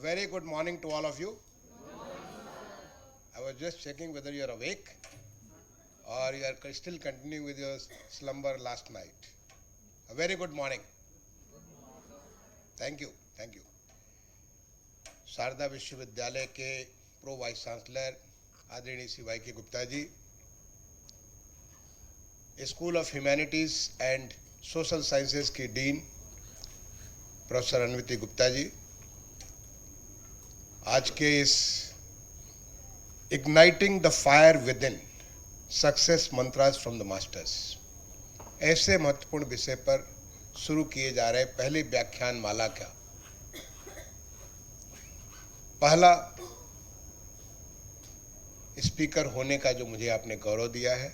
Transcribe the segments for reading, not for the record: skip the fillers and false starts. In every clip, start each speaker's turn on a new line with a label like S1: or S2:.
S1: very good morning to all of you. I was just checking whether you are awake or you are still continuing with your slumber last night. A very good morning. Thank you. Thank you. Sharda विश्वविद्यालय के pro vice chancellor आदरणीय Shri Y K Gupta ji, school of humanities and social sciences की dean professor Anviti Gupta ji, आज के इस igniting the fire within success mantras from the masters ऐसे महत्वपूर्ण विषय पर शुरू किए जा रहे पहले व्याख्यान माला का पहला स्पीकर होने का जो मुझे आपने गौरव दिया है,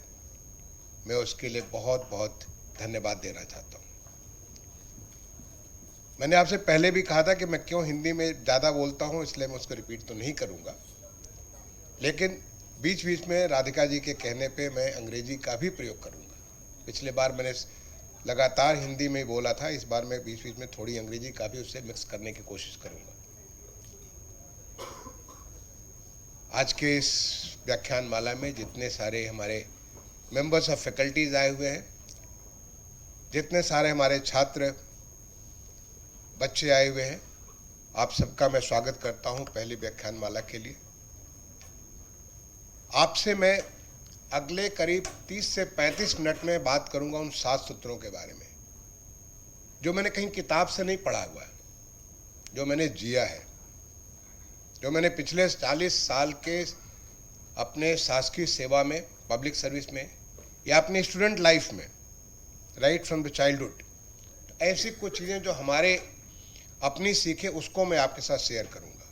S1: मैं उसके लिए बहुत बहुत धन्यवाद देना चाहता हूँ। मैंने आपसे पहले भी कहा था कि मैं क्यों हिंदी में ज़्यादा बोलता हूँ, इसलिए मैं उसको रिपीट तो नहीं करूँगा, लेकिन बीच बीच में राधिका जी के कहने पे मैं अंग्रेजी का भी प्रयोग करूँगा। पिछले बार मैंने लगातार हिंदी में बोला था, इस बार मैं बीच बीच में थोड़ी अंग्रेजी का भी उससे मिक्स करने की कोशिश करूँगा। आज के इस व्याख्यान माला में जितने सारे हमारे मेंबर्स ऑफ फैकल्टीज आए हुए हैं, जितने सारे हमारे छात्र बच्चे आए हुए हैं, आप सबका मैं स्वागत करता हूं पहली व्याख्यान माला के लिए। आपसे मैं अगले करीब 30 से 35 मिनट में बात करूंगा उन 7 सूत्रों के बारे में जो मैंने कहीं किताब से नहीं पढ़ा हुआ है, जो मैंने जिया है, जो मैंने पिछले 40 साल के अपने शासकीय सेवा में, पब्लिक सर्विस में या अपने स्टूडेंट लाइफ में, राइट फ्रॉम द चाइल्डहुड, ऐसी कुछ चीज़ें जो हमारे अपनी सीखे उसको मैं आपके साथ शेयर करूंगा।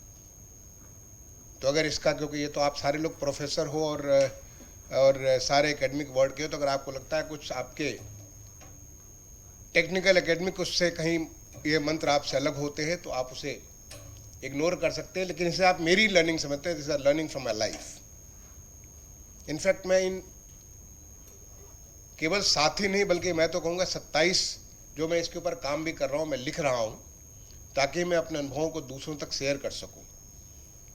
S1: तो अगर इसका, क्योंकि ये तो आप सारे लोग प्रोफेसर हो और सारे एकेडमिक वर्ड के हो, तो अगर आपको लगता है कुछ आपके टेक्निकल एकेडमिक उससे कहीं ये मंत्र आपसे अलग होते हैं तो आप उसे इग्नोर कर सकते हैं, लेकिन इसे आप मेरी लर्निंग समझते हैं। This are learning from my life. In fact मैं इन केवल साथी नहीं बल्कि मैं तो कहूँगा 27 जो मैं इसके ऊपर काम भी कर रहा हूँ, मैं लिख रहा हूँ ताकि मैं अपने अनुभवों को दूसरों तक शेयर कर सकूँ।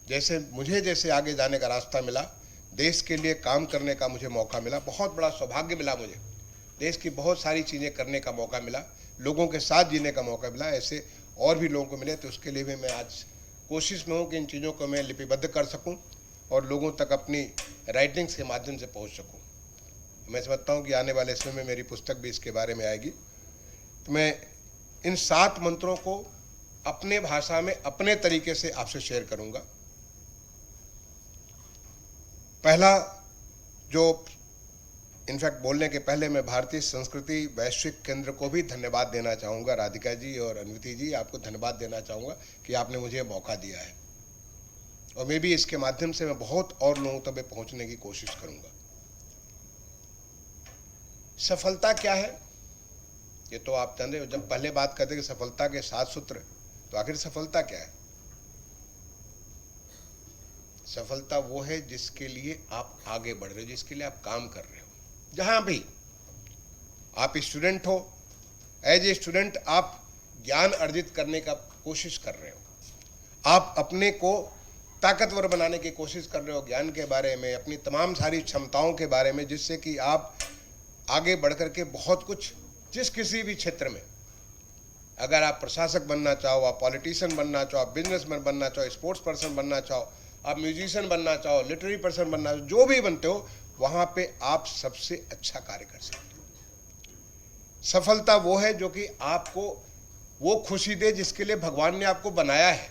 S1: जैसे आगे जाने का रास्ता मिला, देश के लिए काम करने का मुझे मौका मिला, बहुत बड़ा सौभाग्य मिला मुझे, देश की बहुत सारी चीज़ें करने का मौका मिला, लोगों के साथ जीने का मौका मिला, ऐसे और भी लोगों को मिले। तो उसके लिए भी मैं आज कोशिश में हूँ कि इन चीज़ों को मैं लिपिबद्ध कर सकूँ और लोगों तक अपनी राइटिंग्स के माध्यम से पहुँच सकूँ। मैं समझता हूँ कि आने वाले समय में मेरी पुस्तक भी इसके बारे में आएगी। तो मैं इन 7 मंत्रों को अपने भाषा में अपने तरीके से आपसे शेयर करूँगा। पहला जो, इनफैक्ट बोलने के पहले मैं भारतीय संस्कृति वैश्विक केंद्र को भी धन्यवाद देना चाहूँगा। राधिका जी और अन्विति जी, आपको धन्यवाद देना चाहूँगा कि आपने मुझे मौका दिया है और मैं भी इसके माध्यम से मैं बहुत और लोगों तक पहुँचने की कोशिश करूँगा। सफलता क्या है ये तो आप जानते हो। जब पहले बात करते कि सफलता के 7 सूत्र, तो आखिर सफलता क्या है? सफलता वो है जिसके लिए आप आगे बढ़ रहे हो, जिसके लिए आप काम कर रहे हो। जहां भी आप स्टूडेंट हो, एज ए स्टूडेंट आप ज्ञान अर्जित करने का कोशिश कर रहे हो, आप अपने को ताकतवर बनाने की कोशिश कर रहे हो ज्ञान के बारे में, अपनी तमाम सारी क्षमताओं के बारे में, जिससे कि आप आगे बढ़ करके बहुत कुछ, जिस किसी भी क्षेत्र में, अगर आप प्रशासक बनना चाहो, आप पॉलिटिशियन बनना चाहो, आप बिजनेसमैन बनना चाहो, स्पोर्ट्स पर्सन बनना चाहो, आप म्यूजिशियन बनना चाहो, लिटरेरी पर्सन बनना चाहो, जो भी बनते हो, वहाँ पे आप सबसे अच्छा कार्य कर सकते हो। सफलता वो है जो कि आपको वो खुशी दे जिसके लिए भगवान ने आपको बनाया है,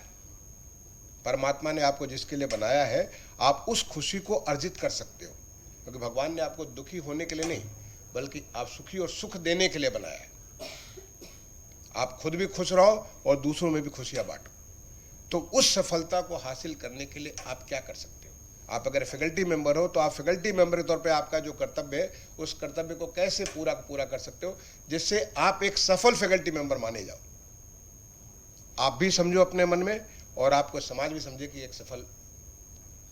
S1: परमात्मा ने आपको जिसके लिए बनाया है, आप उस खुशी को अर्जित कर सकते हो। क्योंकि भगवान ने आपको दुखी होने के लिए नहीं, बल्कि आप सुखी और सुख देने के लिए बनाया है। आप खुद भी खुश रहो और दूसरों में भी खुशियां बांटो। तो उस सफलता को हासिल करने के लिए आप क्या कर सकते हो? आप अगर फैकल्टी मेंबर हो तो आप फैकल्टी मेंबर के तौर पे आपका जो कर्तव्य है, उस कर्तव्य को कैसे पूरा कर सकते हो जिससे आप एक सफल फैकल्टी मेंबर माने जाओ। आप भी समझो अपने मन में और आपको समाज भी समझे कि एक सफल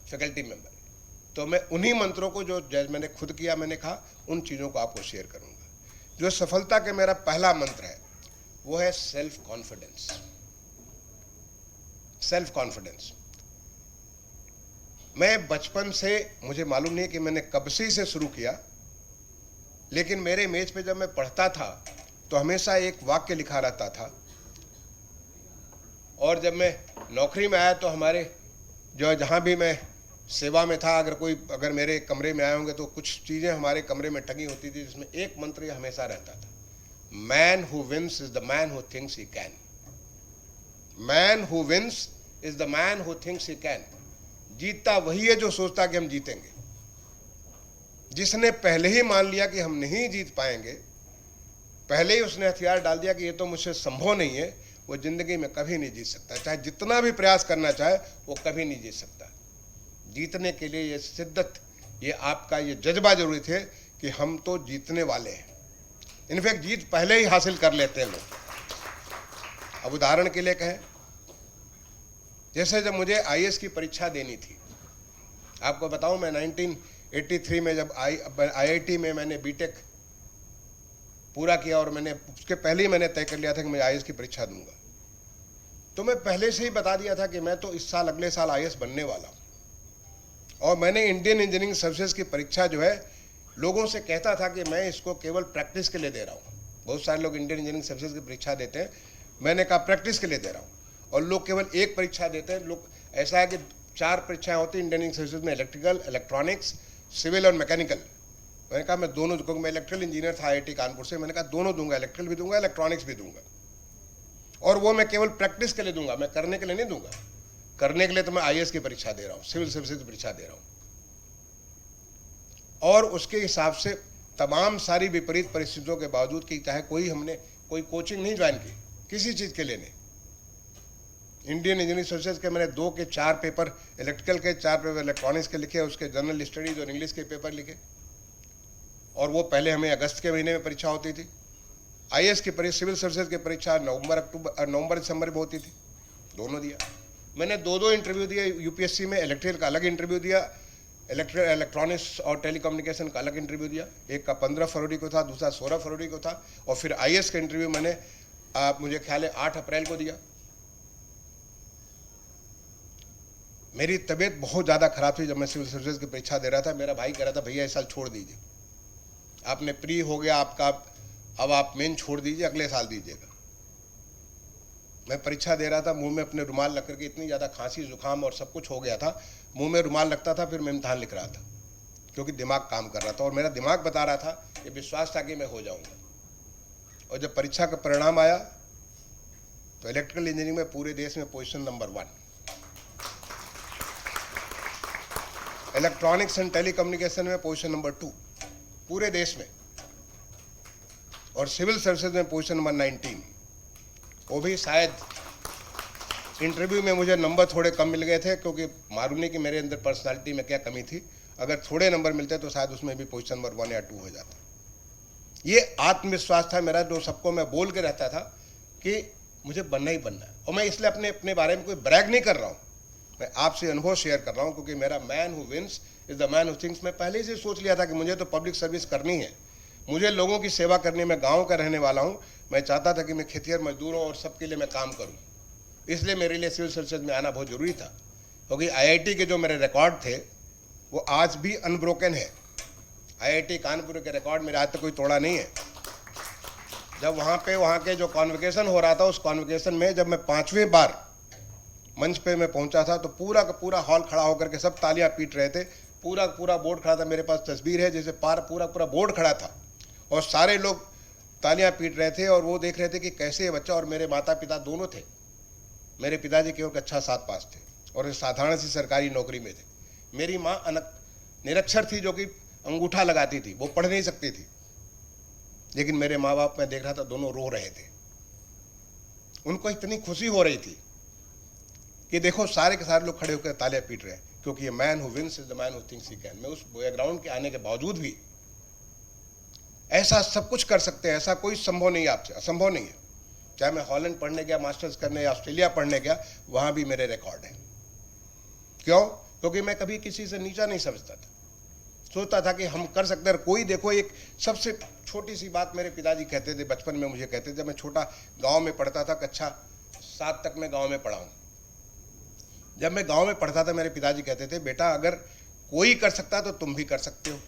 S1: फैकल्टी मेंबर है। तो मैं उन्हीं मंत्रों को जो मैंने खुद किया, मैंने कहा उन चीज़ों को आपको शेयर करूँगा। जो सफलता के मेरा पहला मंत्र है वो है सेल्फ कॉन्फिडेंस। Self confidence. मैं बचपन से, मुझे मालूम नहीं कि मैंने कब से शुरू किया, लेकिन मेरे मेज पे जब मैं पढ़ता था तो हमेशा एक वाक्य लिखा रहता था, और जब मैं नौकरी में आया तो हमारे जो जहाँ भी मैं सेवा में था, अगर मेरे कमरे में आए होंगे तो कुछ चीज़ें हमारे कमरे में टंगी होती थी, जिसमें एक मंत्र हमेशा रहता था, man who wins is the man who thinks he can. Man who wins is the man who thinks he can. जीतता वही है जो सोचता कि हम जीतेंगे। जिसने पहले ही मान लिया कि हम नहीं जीत पाएंगे, पहले ही उसने हथियार डाल दिया कि ये तो मुझसे संभव नहीं है, वो जिंदगी में कभी नहीं जीत सकता। चाहे जितना भी प्रयास करना चाहे वो कभी नहीं जीत सकता। जीतने के लिए ये शिद्दत, ये आपका ये जज्बा जरूरी थे कि हम तो जीतने वाले हैं। इनफैक्ट जीत पहले ही हासिल कर लेते हैं लोग। अब उदाहरण के लिए कहें, जैसे जब मुझे आईएएस की परीक्षा देनी थी, आपको बताऊं, मैं 1983 में जब आईआईटी में मैंने बीटेक पूरा किया, और मैंने उसके पहले ही मैंने तय कर लिया था कि मैं आईएएस की परीक्षा दूंगा। तो मैं पहले से ही बता दिया था कि मैं तो इस साल, अगले साल आईएएस बनने वाला हूं। और मैंने इंडियन इंजीनियरिंग सर्विसेज की परीक्षा जो है, लोगों से कहता था कि मैं इसको केवल प्रैक्टिस के लिए दे रहा हूँ। बहुत सारे लोग इंडियन इंजीनियरिंग सर्विसेज की परीक्षा देते हैं, मैंने कहा प्रैक्टिस के लिए दे रहा हूँ। और लोग केवल एक परीक्षा देते हैं। लोग, ऐसा है कि 4 परीक्षाएं होती हैं इंडियन इंजीनियरिंग सर्विसेज में, इलेक्ट्रिकल, इलेक्ट्रॉनिक्स, सिविल और मैकेनिकल। मैंने कहा मैं दोनों, क्योंकि मैं इलेक्ट्रिकल इंजीनियर था आईआईटी कानपुर से, मैंने कहा दोनों दूंगा, इलेक्ट्रिकल भी दूंगा, इलेक्ट्रॉनिक्स भी दूंगा। और वो मैं केवल प्रैक्टिस के लिए दूंगा, मैं करने के लिए नहीं दूंगा। करने के लिए तो मैं आईएएस की परीक्षा दे रहा हूँ, सिविल सर्विसेज की परीक्षा दे रहा हूँ। और उसके हिसाब से तमाम सारी विपरीत परिस्थितियों के बावजूद कि चाहे हमने कोई कोचिंग नहीं ज्वाइन की किसी चीज़ के लिए नहीं। इंडियन इंजीनियरिंग सर्विसेज के मैंने 2 के 4 पेपर, इलेक्ट्रिकल के 4 पेपर इलेक्ट्रॉनिक्स के लिखे, उसके जनरल स्टडीज और इंग्लिश के पेपर लिखे। और वो पहले हमें अगस्त के महीने में परीक्षा होती थी। आईएएस की परीक्षा, सिविल सर्विसेज की परीक्षा नवंबर दिसंबर में होती थी, दोनों दिया। मैंने 2 इंटरव्यू दिए यूपीएससी में, इलेक्ट्रिकल का अलग इंटरव्यू दिया, इलेक्ट्रॉनिक्स और टेलीकम्युनिकेशन का अलग इंटरव्यू दिया। एक का 15 फरवरी को था, दूसरा 16 फरवरी को था। और फिर आईएएस का इंटरव्यू मैंने मुझे ख्याल है 8 अप्रैल को दिया। मेरी तबीयत बहुत ज़्यादा खराब थी जब मैं सिविल सर्विसेज की परीक्षा दे रहा था। मेरा भाई कह रहा था भैया इस साल छोड़ दीजिए, आपने प्री हो गया आपका, अब आप मेन छोड़ दीजिए, अगले साल दीजिएगा। मैं परीक्षा दे रहा था, मुंह में अपने रुमाल रख करके, इतनी ज़्यादा खांसी जुकाम और सब कुछ हो गया था, मुंह में रुमाल रखता था, फिर मैं इम्तहान लिख रहा था, क्योंकि दिमाग काम कर रहा था। और मेरा दिमाग बता रहा था, ये विश्वास था कि मैं हो जाऊंगा। और जब परीक्षा का परिणाम आया तो इलेक्ट्रिकल इंजीनियरिंग में पूरे देश में position number 1, electronics and telecommunication में पोजीशन नंबर 2 पूरे देश में, और सिविल सर्विसेज में पोजीशन नंबर 19। वो भी शायद इंटरव्यू में मुझे नंबर थोड़े कम मिल गए थे, क्योंकि मालूम नहीं कि मेरे अंदर पर्सनालिटी में क्या कमी थी। अगर थोड़े नंबर मिलते तो शायद उसमें भी पोजीशन नंबर 1 या 2 हो जाता। ये आत्मविश्वास था मेरा, जो सबको मैं बोल के रहता था कि मुझे बनना ही बनना है। और मैं इसलिए अपने बारे में कोई ब्रैग नहीं कर रहा हूँ, मैं आपसे अनुभव शेयर कर रहा हूँ, क्योंकि मेरा man who wins is the man who thinks. मैं पहले से सोच लिया था कि मुझे तो पब्लिक सर्विस करनी है, मुझे लोगों की सेवा करनी है। मैं गाँव का रहने वाला हूँ, मैं चाहता था कि मैं खेतिहर मजदूरों और सबके लिए मैं काम करूँ। इसलिए मेरे लिए सिविल सर्विसेज में आना बहुत जरूरी था, क्योंकि आईआईटी के जो मेरे रिकॉर्ड थे वो आज भी अनब्रोकन है। आईआईटी कानपुर के रिकॉर्ड मेरे आज तक कोई तोड़ा नहीं है। जब वहाँ के जो कॉन्वोकेशन हो रहा था, उस कॉन्वोकेशन में जब मैं 5वीं बार मंच पे मैं पहुँचा था, तो पूरा का पूरा हॉल खड़ा होकर के सब तालियां पीट रहे थे। पूरा पूरा बोर्ड खड़ा था, मेरे पास तस्वीर है, जैसे पूरा पूरा बोर्ड खड़ा था और सारे लोग तालियां पीट रहे थे और वो देख रहे थे कि कैसे ये बच्चा। और मेरे माता पिता दोनों थे, मेरे पिताजी केवल कक्षा 7 पास थे और साधारण सी सरकारी नौकरी में थे। मेरी माँ निरक्षर थी, जो कि अंगूठा लगाती थी, वो पढ़ नहीं सकती थी। लेकिन मेरे माँ बाप, मैं देख रहा था, दोनों रो रहे थे। उनको इतनी खुशी हो रही थी कि देखो सारे के सारे लोग खड़े होकर तालियां पीट रहे हैं, क्योंकि ये man who wins is the man who thinks he can. मैं उस बैकग्राउंड के आने के बावजूद भी ऐसा सब कुछ कर सकते हैं, ऐसा कोई संभव नहीं है, आपसे असंभव नहीं है। चाहे मैं हॉलैंड पढ़ने गया, मास्टर्स करने, या ऑस्ट्रेलिया पढ़ने गया, वहां भी मेरे रिकॉर्ड हैं। क्यों? क्योंकि मैं कभी किसी से नीचा नहीं समझता था, सोचता था कि हम कर सकते हैं। कोई देखो, एक सबसे छोटी सी बात मेरे पिताजी कहते थे, बचपन में मुझे कहते थे, जब मैं छोटा गांव में पढ़ता था, कक्षा 7 तक मैं गांव में पढ़ा हूँ, जब मैं गांव में पढ़ता था मेरे पिताजी कहते थे, बेटा अगर कोई कर सकता तो तुम भी कर सकते हो,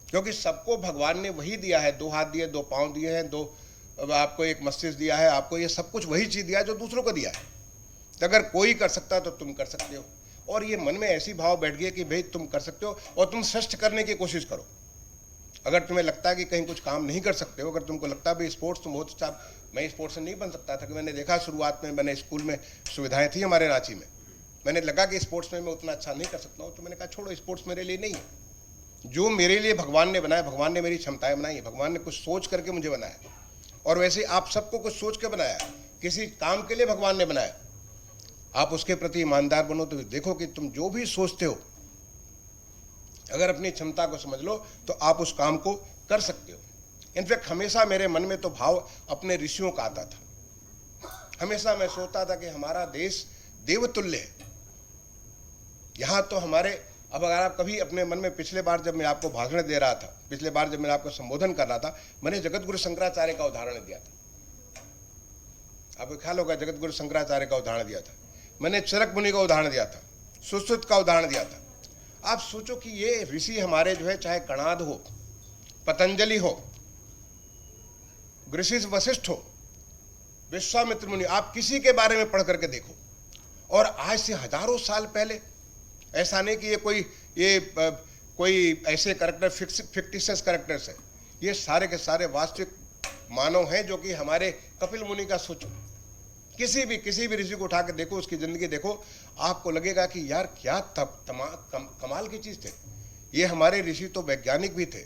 S1: क्योंकि सबको भगवान ने वही दिया है, 2 हाथ दिए, 2 पांव दिए हैं, 2 आपको एक मस्तिष्क दिया है, आपको ये सब कुछ वही चीज़ दिया है जो दूसरों को दिया है। तो अगर कोई कर सकता तो तुम कर सकते हो। और ये मन में ऐसी भाव बैठ गई कि भाई तुम कर सकते हो और तुम श्रेष्ठ करने की कोशिश करो। अगर तुम्हें लगता है कि कहीं कुछ काम नहीं कर सकते हो, अगर तुमको लगता है भाई स्पोर्ट्स तुम बहुत अच्छा, मैं स्पोर्ट्स में नहीं बन सकता था, कि मैंने देखा शुरुआत में मैंने स्कूल में सुविधाएं थी हमारे रांची में, मैंने लगा कि स्पोर्ट्स में मैं उतना अच्छा नहीं कर सकता हूँ, तो मैंने कहा छोड़ो, स्पोर्ट्स मेरे लिए नहीं है। जो मेरे लिए भगवान ने बनाया, भगवान ने मेरी क्षमताएं बनाई है, भगवान ने कुछ सोच करके मुझे बनाया, और वैसे आप सबको कुछ सोच के बनाया, किसी काम के लिए भगवान ने बनाया। आप उसके प्रति ईमानदार बनो तो देखो कि तुम जो भी सोचते हो, अगर अपनी क्षमता को समझ लो तो आप उस काम को कर सकते हो। इनफैक्ट हमेशा मेरे मन में तो भाव अपने ऋषियों का आता था। हमेशा मैं सोचता था कि हमारा देश देवतुल्य है। यहाँ तो हमारे, अब अगर आप कभी अपने मन में, पिछले बार जब मैं आपको भाषण दे रहा था, पिछले बार जब मैंने आपको संबोधन कर रहा था, मैंने जगत गुरु शंकराचार्य का उदाहरण दिया था। आपको ख्याल होगा, जगत गुरु शंकराचार्य का उदाहरण दिया था, मैंने चरक मुनि का उदाहरण दिया था, सुश्रुत का उदाहरण दिया था। आप सोचो कि ये ऋषि हमारे जो है, चाहे कणाद हो, पतंजलि हो, ऋषि वशिष्ठ हो, विश्वामित्र मुनि, आप किसी के बारे में पढ़ करके देखो, और आज से हजारों साल पहले, ऐसा नहीं कि ये कोई ऐसे कैरेक्टर फिक्टिशियस कैरेक्टर्स है, ये सारे के सारे वास्तविक मानव हैं, जो कि हमारे कपिल मुनि का सोचो, किसी भी ऋषि को उठा के देखो, उसकी जिंदगी देखो, आपको लगेगा कि यार क्या कमाल की चीज थे ये। हमारे ऋषि तो वैज्ञानिक भी थे,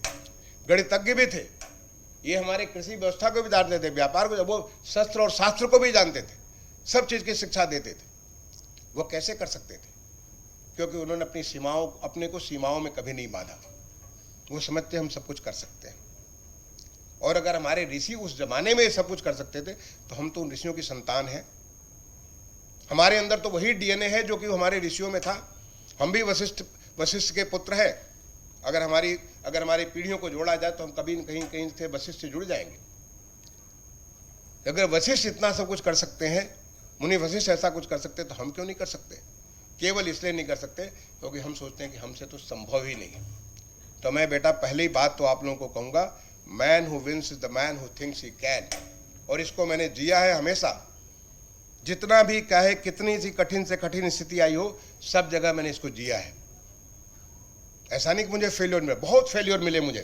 S1: गणितज्ञ भी थे, ये हमारे कृषि व्यवस्था को भी जानते थे, व्यापार को, वो शस्त्र और शास्त्र को भी जानते थे, सब चीज की शिक्षा देते थे। वो कैसे कर सकते थे? क्योंकि उन्होंने अपने को सीमाओं में कभी नहीं बांधा। वो समझते हम सब कुछ कर सकते हैं। और अगर हमारे ऋषि उस जमाने में सब कुछ कर सकते थे, तो हम तो उन ऋषियों की संतान हैं। हमारे अंदर तो वही डीएनए है जो कि हमारे ऋषियों में था। हम भी वशिष्ठ के पुत्र हैं। अगर हमारी पीढ़ियों को जोड़ा जाए तो हम कभी न कहीं से वशिष्ठ से जुड़ जाएंगे। अगर वशिष्ठ इतना सब कुछ कर सकते हैं, मुनि वशिष्ठ ऐसा कुछ कर सकते, तो हम क्यों नहीं कर सकते? केवल इसलिए नहीं कर सकते क्योंकि हम सोचते हैं कि हमसे तो संभव ही नहीं है। तो मैं बेटा पहली बात तो आप लोगों को कहूँगा, man who wins is the man who thinks he can. और इसको मैंने जिया है हमेशा, जितना भी कहे, कितनी सी कठिन से कठिन स्थिति आई हो, सब जगह मैंने इसको जिया है। ऐसा नहीं कि मुझे फेल्योर मिला, बहुत फेल्योर मिले मुझे,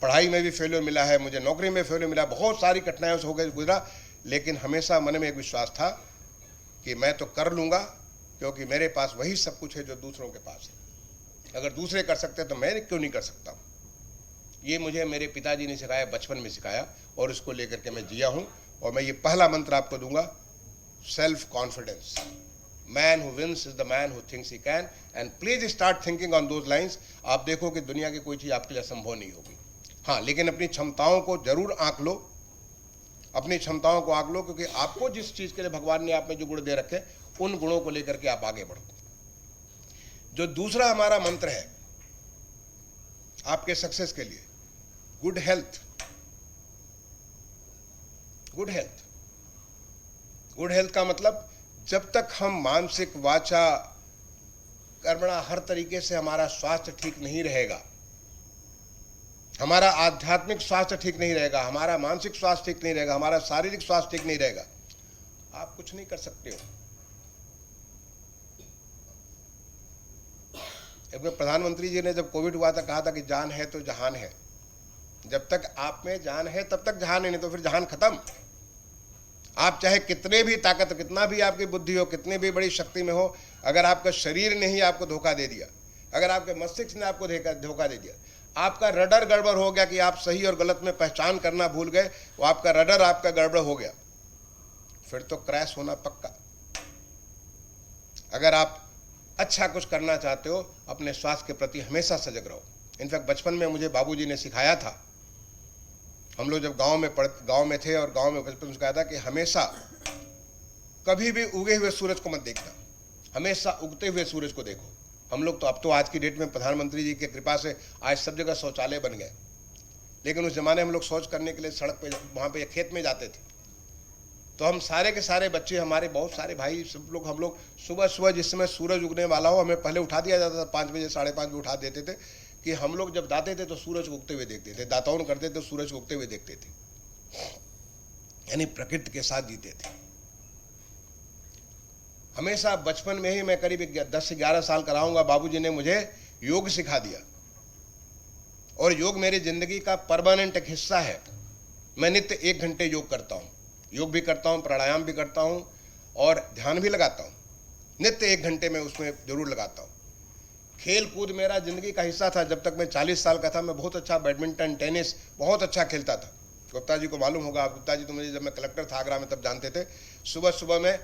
S1: पढ़ाई में भी फेल्योर मिला है मुझे, नौकरी में फेल्योर मिला, बहुत सारी कठिनाइयों से होकर गुजरा, लेकिन हमेशा मन में एक विश्वास था कि मैं तो कर लूँगा, क्योंकि मेरे पास वही सब कुछ है जो दूसरों के पास है। अगर दूसरे कर सकते तो मैं क्यों नहीं कर सकता हूँ? ये मुझे मेरे पिताजी ने सिखाया, बचपन में सिखाया, और उसको लेकर के मैं जिया हूँ। और मैं ये पहला मंत्र आपको दूंगा, self confidence. Man who wins is the man who thinks he can, and please start thinking on those lines. आप देखो कि दुनिया की कोई चीज़ आपके लिए असंभव नहीं होगी। हाँ, लेकिन अपनी क्षमताओं को जरूर आंक लो, अपनी क्षमताओं को आंक लो, क्योंकि आपको जिस चीज़ के लिए भगवान ने आप में जो गुण दे रखे, उन गुणों को लेकर के आप आगे बढ़ो। जो दूसरा हमारा मंत्र है आपके सक्सेस के लिए, good health. Good health, good health का मतलब, जब तक हम मानसिक, वाचा, कर्मणा, हर तरीके से हमारा स्वास्थ्य ठीक नहीं रहेगा, हमारा आध्यात्मिक स्वास्थ्य ठीक नहीं रहेगा, हमारा मानसिक स्वास्थ्य ठीक नहीं रहेगा, हमारा शारीरिक स्वास्थ्य ठीक नहीं रहेगा, आप कुछ नहीं कर सकते हो। प्रधानमंत्री जी ने जब कोविड हुआ था कहा था कि जान है तो जहान है। जब तक आप में जान है तब तक जहान है, नहीं तो फिर जहान खत्म। आप चाहे कितने भी ताकत, कितना भी आपकी बुद्धि हो, कितनी भी बड़ी शक्ति में हो, अगर आपका शरीर ने ही आपको धोखा दे दिया, अगर आपके मस्तिष्क ने आपको धोखा दे दिया, आपका रडर गड़बड़ हो गया कि आप सही और गलत में पहचान करना भूल गए, वो आपका रडर आपका गड़बड़ हो गया, फिर तो क्रैश होना पक्का। अगर आप अच्छा कुछ करना चाहते हो, अपने स्वास्थ्य के प्रति हमेशा सजग रहो। इनफैक्ट बचपन में मुझे बाबूजी ने सिखाया था, हम लोग जब गांव में थे और गांव में बचपन में सिखाया था कि हमेशा कभी भी उगे हुए सूरज को मत देखना, हमेशा उगते हुए सूरज को देखो। हम लोग तो अब तो आज की डेट में प्रधानमंत्री जी की कृपा से आज सब जगह शौचालय बन गए, लेकिन उस जमाने हम लोग शौच करने के लिए सड़क पे, वहाँ पे, खेत में जाते थे। तो हम सारे के सारे बच्चे, हमारे बहुत सारे भाई, सब लोग, हम लोग सुबह सुबह जिस समय सूरज उगने वाला हो हमें पहले उठा दिया जाता था, 5 बजे 5:30 बजे उठा देते थे कि हम लोग जब दाते थे तो सूरज उगते हुए देखते थे, दाताओं करते थे तो सूरज उगते हुए देखते थे, यानी प्रकृति के साथ जीते थे। हमेशा बचपन में ही, मैं करीब 10 से 11 साल का रहा, बाबूजी ने मुझे योग सिखा दिया और योग मेरी जिंदगी का परमानेंट एक हिस्सा है। मैं नित्य 1 घंटे योग करता हूँ, योग भी करता हूँ, प्राणायाम भी करता हूँ और ध्यान भी लगाता हूँ। नित्य 1 घंटे में उसमें जरूर लगाता हूँ। खेल कूद मेरा जिंदगी का हिस्सा था। जब तक मैं 40 साल का था मैं बहुत अच्छा बैडमिंटन, टेनिस बहुत अच्छा खेलता था। गुप्ता जी को मालूम होगा, गुप्ता जी तो मुझे जब मैं कलेक्टर था आगरा में तब जानते थे। सुबह सुबह मैं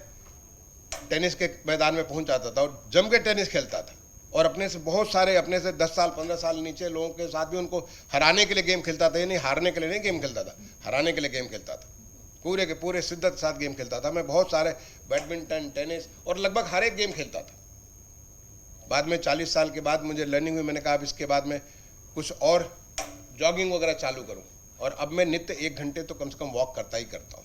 S1: टेनिस के मैदान में पहुंच जाता था और जम के टेनिस खेलता था और अपने से बहुत सारे, अपने से 10 साल 15 साल नीचे लोगों के साथ भी उनको हराने के लिए गेम खेलता था। यानी हारने के लिए नहीं गेम खेलता था, हराने के लिए गेम खेलता था। पूरे के पूरे शिद्दत के साथ गेम खेलता था मैं। बहुत सारे बैडमिंटन, टेनिस और लगभग हर एक गेम खेलता था। बाद में 40 साल के बाद मुझे लर्निंग हुई, मैंने कहा अब इसके बाद में कुछ और जॉगिंग वगैरह चालू करूं और अब मैं नित्य 1 घंटे तो कम से कम वॉक करता ही करता हूं,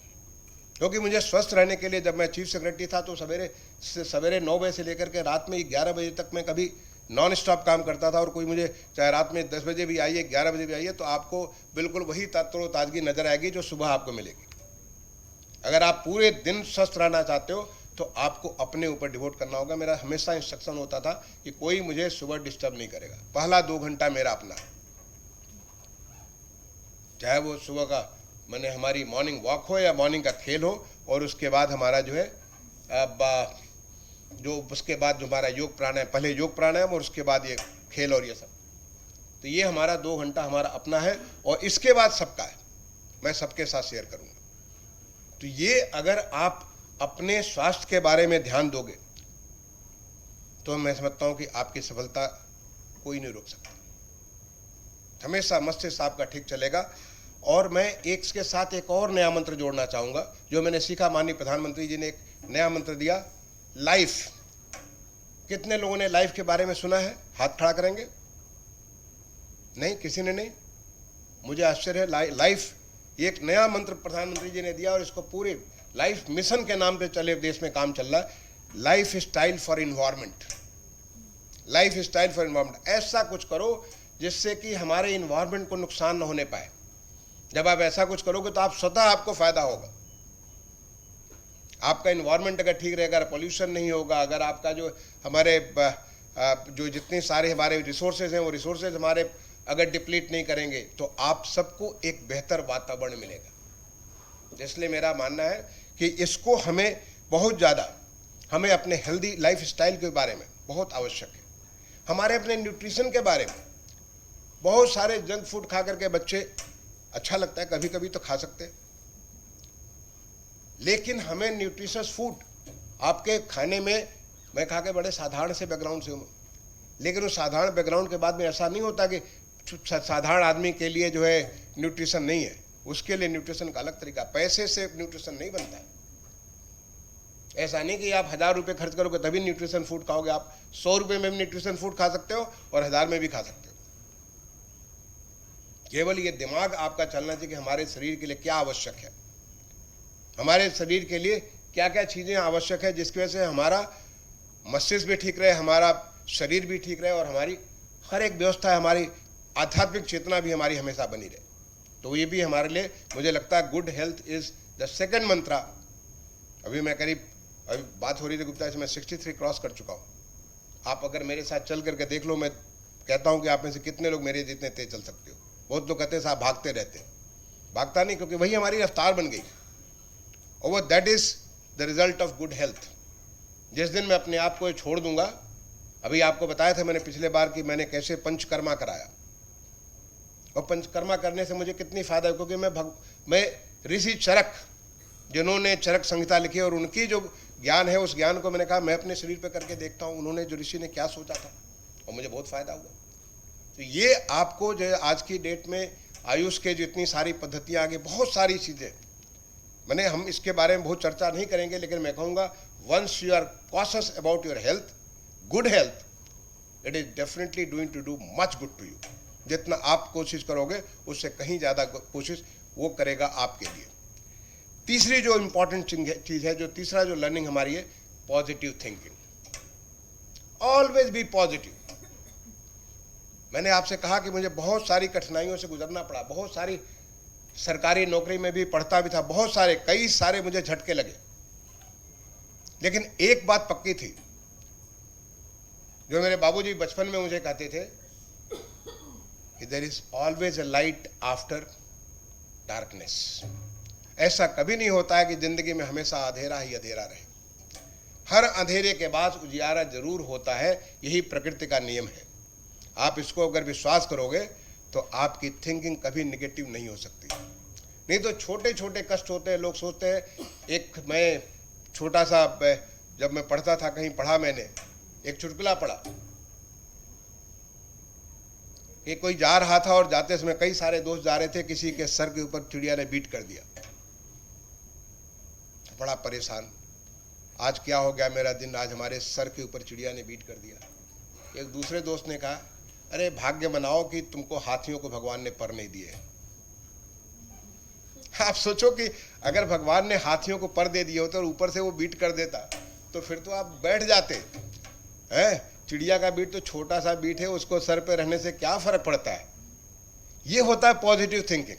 S1: क्योंकि मुझे स्वस्थ रहने के लिए, जब मैं चीफ सेक्रेटरी था तो सवेरे 9 बजे से लेकर के रात में 11 बजे तक मैं कभी नॉन स्टॉप काम करता था। और कोई मुझे चाहे रात में 10 बजे भी आइए, 11 बजे भी आइए, तो आपको बिल्कुल वही तरोताजगी नजर आएगी जो सुबह आपको मिलेगी। अगर आप पूरे दिन स्वस्थ रहना चाहते हो तो आपको अपने ऊपर डिवोट करना होगा। मेरा हमेशा इंस्ट्रक्शन होता था कि कोई मुझे सुबह डिस्टर्ब नहीं करेगा। पहला 2 घंटा मेरा अपना, चाहे वो सुबह का मैंने हमारी मॉर्निंग वॉक हो या मॉर्निंग का खेल हो, और उसके बाद हमारा जो है उसके बाद जो हमारा योग प्राणायाम, पहले योग प्राणायाम और उसके बाद ये खेल और ये सब। तो ये हमारा 2 घंटा हमारा अपना है और इसके बाद सबका है, मैं सबके साथ शेयर करूंगा। तो ये अगर आप अपने स्वास्थ्य के बारे में ध्यान दोगे तो मैं समझता हूं कि आपकी सफलता कोई नहीं रोक सकता। हमेशा मस्तिष्क आपका ठीक चलेगा। और मैं एक के साथ एक और नया मंत्र जोड़ना चाहूंगा जो मैंने सीखा। माननीय प्रधानमंत्री जी ने एक नया मंत्र दिया, लाइफ। कितने लोगों ने लाइफ के बारे में सुना है? हाथ खड़ा करेंगे। नहीं, किसी ने नहीं। मुझे आश्चर्य है। लाइफ एक नया मंत्र प्रधानमंत्री जी ने दिया और इसको पूरे लाइफ मिशन के नाम पे चले देश में काम चल रहा है। Life style for environment, life style for environment. ऐसा कुछ करो जिससे कि हमारे इन्वायरमेंट को नुकसान न होने पाए। जब आप ऐसा कुछ करोगे तो आप स्वतः आपको फायदा होगा। आपका इन्वायरमेंट अगर ठीक रहेगा, पॉल्यूशन नहीं होगा, अगर आपका जो हमारे जो जितने सारे हमारे रिसोर्सेज हैं वो रिसोर्सेज हमारे अगर डिप्लीट नहीं करेंगे तो आप सबको एक बेहतर वातावरण मिलेगा। इसलिए मेरा मानना है कि इसको हमें बहुत ज़्यादा, हमें अपने हेल्दी लाइफ स्टाइल के बारे में बहुत आवश्यक है। हमारे अपने न्यूट्रिशन के बारे में, बहुत सारे जंक फूड खा करके बच्चे, अच्छा लगता है कभी कभी तो खा सकते हैं, लेकिन हमें न्यूट्रिशियस फूड आपके खाने में, मैं खा के बड़े साधारण से बैकग्राउंड से हूँ, लेकिन उस साधारण बैकग्राउंड के बाद में ऐसा नहीं होता कि साधारण आदमी के लिए जो है न्यूट्रिशन नहीं है। उसके लिए न्यूट्रिशन का अलग तरीका। पैसे से न्यूट्रिशन नहीं बनता है। ऐसा नहीं कि आप 1000 रुपये खर्च करोगे तभी न्यूट्रिशन फूड खाओगे। आप 100 रुपये में भी न्यूट्रिशन फूड खा सकते हो और 1000 में भी खा सकते हो। केवल ये दिमाग आपका चलना चाहिए कि हमारे शरीर के लिए क्या आवश्यक है, हमारे शरीर के लिए क्या क्या चीज़ें आवश्यक है, जिसकी वजह से हमारा मस्तिष्क भी ठीक रहे, हमारा शरीर भी ठीक रहे और हमारी हर एक व्यवस्था, हमारी आध्यात्मिक चेतना भी हमारी हमेशा बनी रहे। तो ये भी हमारे लिए, मुझे लगता है, good health is the second mantra. अभी मैं करीब, अभी बात हो रही थी गुप्ता से, मैं 63 क्रॉस कर चुका हूँ। आप अगर मेरे साथ चल करके देख लो, मैं कहता हूँ कि आप में से कितने लोग मेरे जितने तेज चल सकते हो। बहुत लोग कहते हैं साहब भागते रहते हैं। भागता नहीं, क्योंकि वही हमारी रफ्तार बन गई और that is the result of good health. जिस दिन मैं अपने आप को छोड़ दूंगा, अभी आपको बताया था मैंने पिछले बार कि मैंने कैसे पंचकर्मा कराया, और पंचकर्मा करने से मुझे कितनी फायदा है, क्योंकि मैं ऋषि चरक, जिन्होंने चरक संहिता लिखी और उनकी जो ज्ञान है उस ज्ञान को मैंने कहा मैं अपने शरीर पे करके देखता हूँ, उन्होंने जो ऋषि ने क्या सोचा था, और मुझे बहुत फायदा हुआ। तो ये आपको जो आज की डेट में आयुष के जितनी सारी पद्धतियाँ आगे, बहुत सारी चीज़ें, मैंने हम इसके बारे में बहुत चर्चा नहीं करेंगे, लेकिन मैं कहूँगा once you are cautious about your health, good health, it is definitely doing to do much good to you. जितना आप कोशिश करोगे उससे कहीं ज़्यादा कोशिश वो करेगा आपके लिए। तीसरी जो इंपॉर्टेंट चीज है, जो तीसरा जो लर्निंग हमारी है, positive thinking. Always be positive. मैंने आपसे कहा कि मुझे बहुत सारी कठिनाइयों से गुजरना पड़ा, बहुत सारी सरकारी नौकरी में भी पढ़ता भी था, बहुत सारे कई सारे मुझे झटके लगे, लेकिन एक बात पक्की थी जो मेरे बाबूजी बचपन में मुझे कहते थे कि there is always a light after darkness. ऐसा कभी नहीं होता है कि जिंदगी में हमेशा अंधेरा ही अंधेरा रहे, हर अंधेरे के बाद उजियारा जरूर होता है। यही प्रकृति का नियम है। आप इसको अगर विश्वास करोगे तो आपकी थिंकिंग कभी निगेटिव नहीं हो सकती। नहीं तो छोटे छोटे कष्ट होते हैं, लोग सोचते हैं। एक मैं छोटा सा, जब मैं पढ़ता था, कहीं पढ़ा मैंने, एक चुटकुला पढ़ा कि कोई जा रहा था और जाते समय कई सारे दोस्त जा रहे थे, किसी के सर के ऊपर चिड़िया ने बीट कर दिया, बड़ा परेशान, आज क्या हो गया मेरा दिन, आज हमारे सर के ऊपर चिड़िया ने बीट कर दिया। एक दूसरे दोस्त ने कहा, अरे भाग्य बनाओ कि तुमको हाथियों को भगवान ने पर नहीं दिए। आप सोचो कि अगर भगवान ने हाथियों को पर दे दिए होते और ऊपर से वो बीट कर देता तो फिर तो आप बैठ जाते हैं। चिड़िया का बीट तो छोटा सा बीट है, उसको सर पे रहने से क्या फर्क पड़ता है। ये होता है पॉजिटिव थिंकिंग।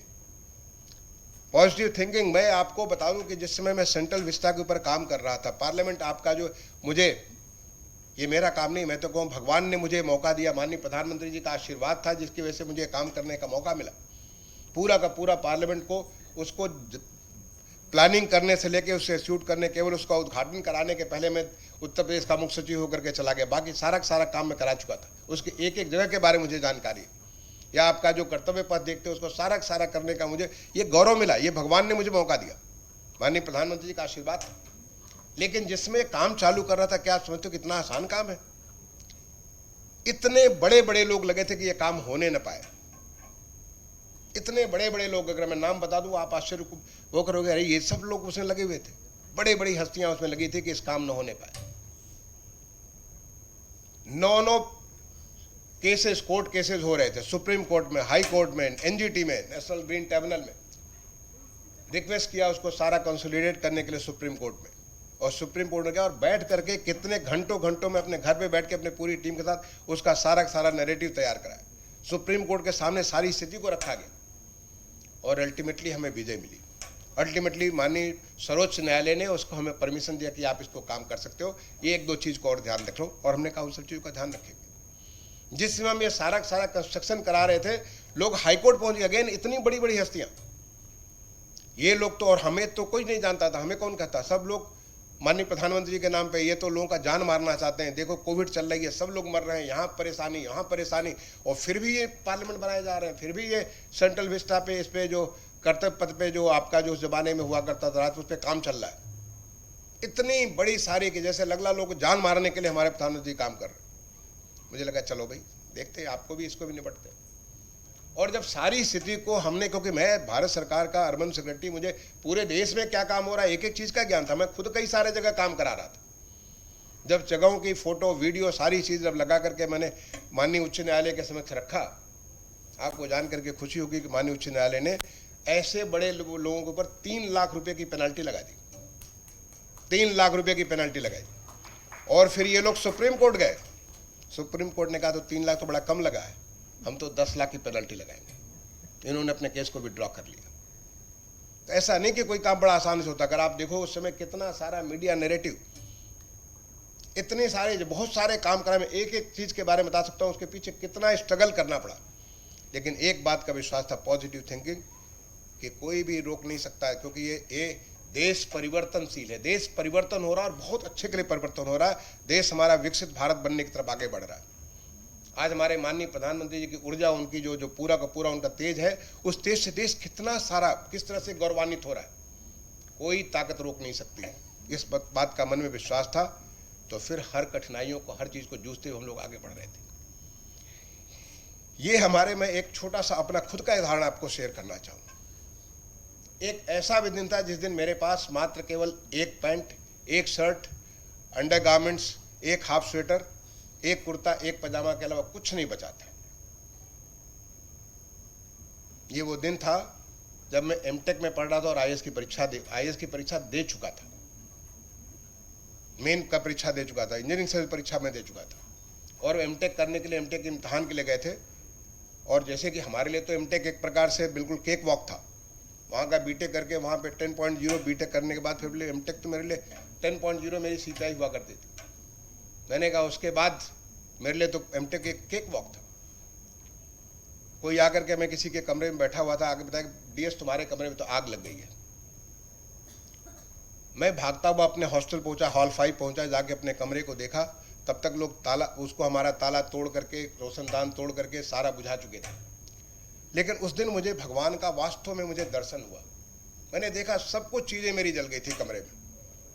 S1: पॉजिटिव थिंकिंग, मैं आपको बता दूं कि जिस समय मैं सेंट्रल विस्टा के ऊपर काम कर रहा था, पार्लियामेंट आपका जो, मुझे ये मेरा काम नहीं, मैं तो कहूँ भगवान ने मुझे मौका दिया, माननीय प्रधानमंत्री जी का आशीर्वाद था जिसकी वजह से मुझे काम करने का मौका मिला। पूरा का पूरा पार्लियामेंट को, उसको प्लानिंग करने से लेके उसे शूट करने, केवल उसका उद्घाटन कराने के पहले मैं उत्तर प्रदेश का मुख्य सचिव होकर के चला गया। बाकी सारा काम मैं करा चुका था। उसके एक एक जगह के बारे में मुझे जानकारी, या आपका जो कर्तव्य पथ देखते हो उसको सारा करने का मुझे ये गौरव मिला। ये भगवान ने मुझे मौका दिया, माननीय प्रधानमंत्री जी का आशीर्वाद था। लेकिन जिसमें काम चालू कर रहा था, क्या आप समझते हो कितना आसान काम है। इतने बड़े बड़े लोग लगे थे कि ये काम होने न पाए। इतने बड़े बड़े लोग, अगर मैं नाम बता दूं आप आश्चर्य वो करोगे, अरे ये सब लोग उसमें लगे हुए थे, बड़े बड़ी हस्तियां उसमें लगी थी कि इस काम न होने पाए। 9 केसेस, कोर्ट केसेस हो रहे थे, सुप्रीम कोर्ट में, हाई कोर्ट में, एनजीटी में, नेशनल ग्रीन ट्रिब्यूनल में। रिक्वेस्ट किया उसको सारा कंसोलिडेट करने के लिए सुप्रीम कोर्ट में, और सुप्रीम कोर्ट ने गया और बैठ करके कितने घंटों में अपने घर पे बैठ के अपने पूरी टीम के साथ उसका सारा नैरेटिव तैयार कराया। सुप्रीम कोर्ट के सामने सारी स्थिति को रखा गया और अल्टीमेटली हमें विजय मिली। अल्टीमेटली माननीय सर्वोच्च न्यायालय ने उसको हमें परमिशन दिया कि आप इसको काम कर सकते हो, ये 1-2 चीज़ को और ध्यान रख लो। और हमने कहा उन सब चीज़ों का ध्यान रखेंगे। जिस समय हम ये सारा कंस्ट्रक्शन करा रहे थे, लोग हाईकोर्ट पहुंच गए। अगेन इतनी बड़ी बड़ी हस्तियां, ये लोग तो, और हमें तो कोई नहीं जानता था, हमें कौन कहता, सब लोग माननीय प्रधानमंत्री जी के नाम पे ये तो लोगों का जान मारना चाहते हैं। देखो कोविड चल रही है, सब लोग मर रहे हैं, यहाँ परेशानी, और फिर भी ये पार्लियामेंट बनाए जा रहे हैं, फिर भी ये सेंट्रल विस्टा पे, इस पे जो कर्तव्य पथ पे जो आपका जो उस जमाने में हुआ करता था रात, उस पर काम चल रहा है। इतनी बड़ी सारी कि जैसे लगला लोग जान मारने के लिए हमारे प्रधानमंत्री काम कर रहे हैं। मुझे लगा चलो भाई देखते हैं, आपको भी इसको भी निपटते हैं। और जब सारी स्थिति को हमने, क्योंकि मैं भारत सरकार का अर्बन सेक्रेटरी, मुझे पूरे देश में क्या काम हो रहा है एक एक चीज़ का ज्ञान था। मैं खुद कई सारे जगह काम करा रहा था। जब जगहों की फोटो वीडियो सारी चीज़ जब लगा करके मैंने माननीय उच्च न्यायालय के समक्ष रखा, आपको जान करके खुशी होगी कि माननीय उच्च न्यायालय ने ऐसे बड़े लोगों के ऊपर 3 लाख रुपए की पेनल्टी लगा दी। 3 लाख रुपए की पेनल्टी लगाई। और फिर ये लोग सुप्रीम कोर्ट गए। सुप्रीम कोर्ट ने कहा तो 3 लाख तो बड़ा कम लगा है, हम तो 10 लाख की पेनल्टी लगाएंगे। इन्होंने अपने केस को विड्रॉ कर लिया। तो ऐसा नहीं कि कोई काम बड़ा आसान से होता। अगर आप देखो उस समय कितना सारा मीडिया नैरेटिव, इतने सारे बहुत सारे काम करा, मैं एक एक चीज के बारे में बता सकता हूँ उसके पीछे कितना स्ट्रगल करना पड़ा। लेकिन एक बात का विश्वास था, पॉजिटिव थिंकिंग, कि कोई भी रोक नहीं सकता है, क्योंकि ये देश परिवर्तनशील है। देश परिवर्तन हो रहा है और बहुत अच्छे के लिए परिवर्तन हो रहा है। देश हमारा विकसित भारत बनने की तरफ आगे बढ़ रहा है। आज हमारे माननीय प्रधानमंत्री जी की ऊर्जा, उनकी जो पूरा का पूरा उनका तेज है, उस तेज से देश कितना सारा किस तरह से गौरवान्वित हो रहा है, कोई ताकत रोक नहीं सकती। इस बात का मन में विश्वास था, तो फिर हर कठिनाइयों को, हर चीज को जूझते हुए हम लोग आगे बढ़ रहे थे। ये हमारे, मैं एक छोटा सा अपना खुद का उदाहरण आपको शेयर करना चाहूँगा। एक ऐसा भी दिन था जिस दिन मेरे पास मात्र केवल 1 pant, 1 shirt, under garments, 1 half sweater, 1 kurta, 1 पजामा के अलावा कुछ नहीं बचा था। ये वो दिन था जब मैं एमटेक में पढ़ रहा था और आईएएस की परीक्षा दे चुका था, मेन का परीक्षा दे चुका था, इंजीनियरिंग सर्विस परीक्षा में दे चुका था, और एमटेक करने के लिए एमटेक के इम्तहान के लिए गए थे। और जैसे कि हमारे लिए तो एमटेक एक प्रकार से बिल्कुल केक वॉक था, वहाँ का बीटेक करके वहाँ पे 10.0 बीटेक करने के बाद फिर बोले एमटेक तो मेरे लिए 10.0 मेरी सीपीआई हुआ करती थी। मैंने कहा उसके बाद मेरे लिए तो एमटेक एक केक वॉक था। कोई आकर के, मैं किसी के कमरे में बैठा हुआ था, आगे बताया कि डीएस तुम्हारे कमरे में तो आग लग गई है। मैं भागता हुआ अपने हॉस्टल पहुंचा, हॉल 5 पहुंचा, जाके अपने कमरे को देखा, तब तक लोग ताला, उसको हमारा ताला तोड़ करके, रोशनदान तोड़ करके सारा बुझा चुके थे। लेकिन उस दिन मुझे भगवान का वास्तव में मुझे दर्शन हुआ। मैंने देखा सब कुछ चीज़ें मेरी जल गई थी कमरे में।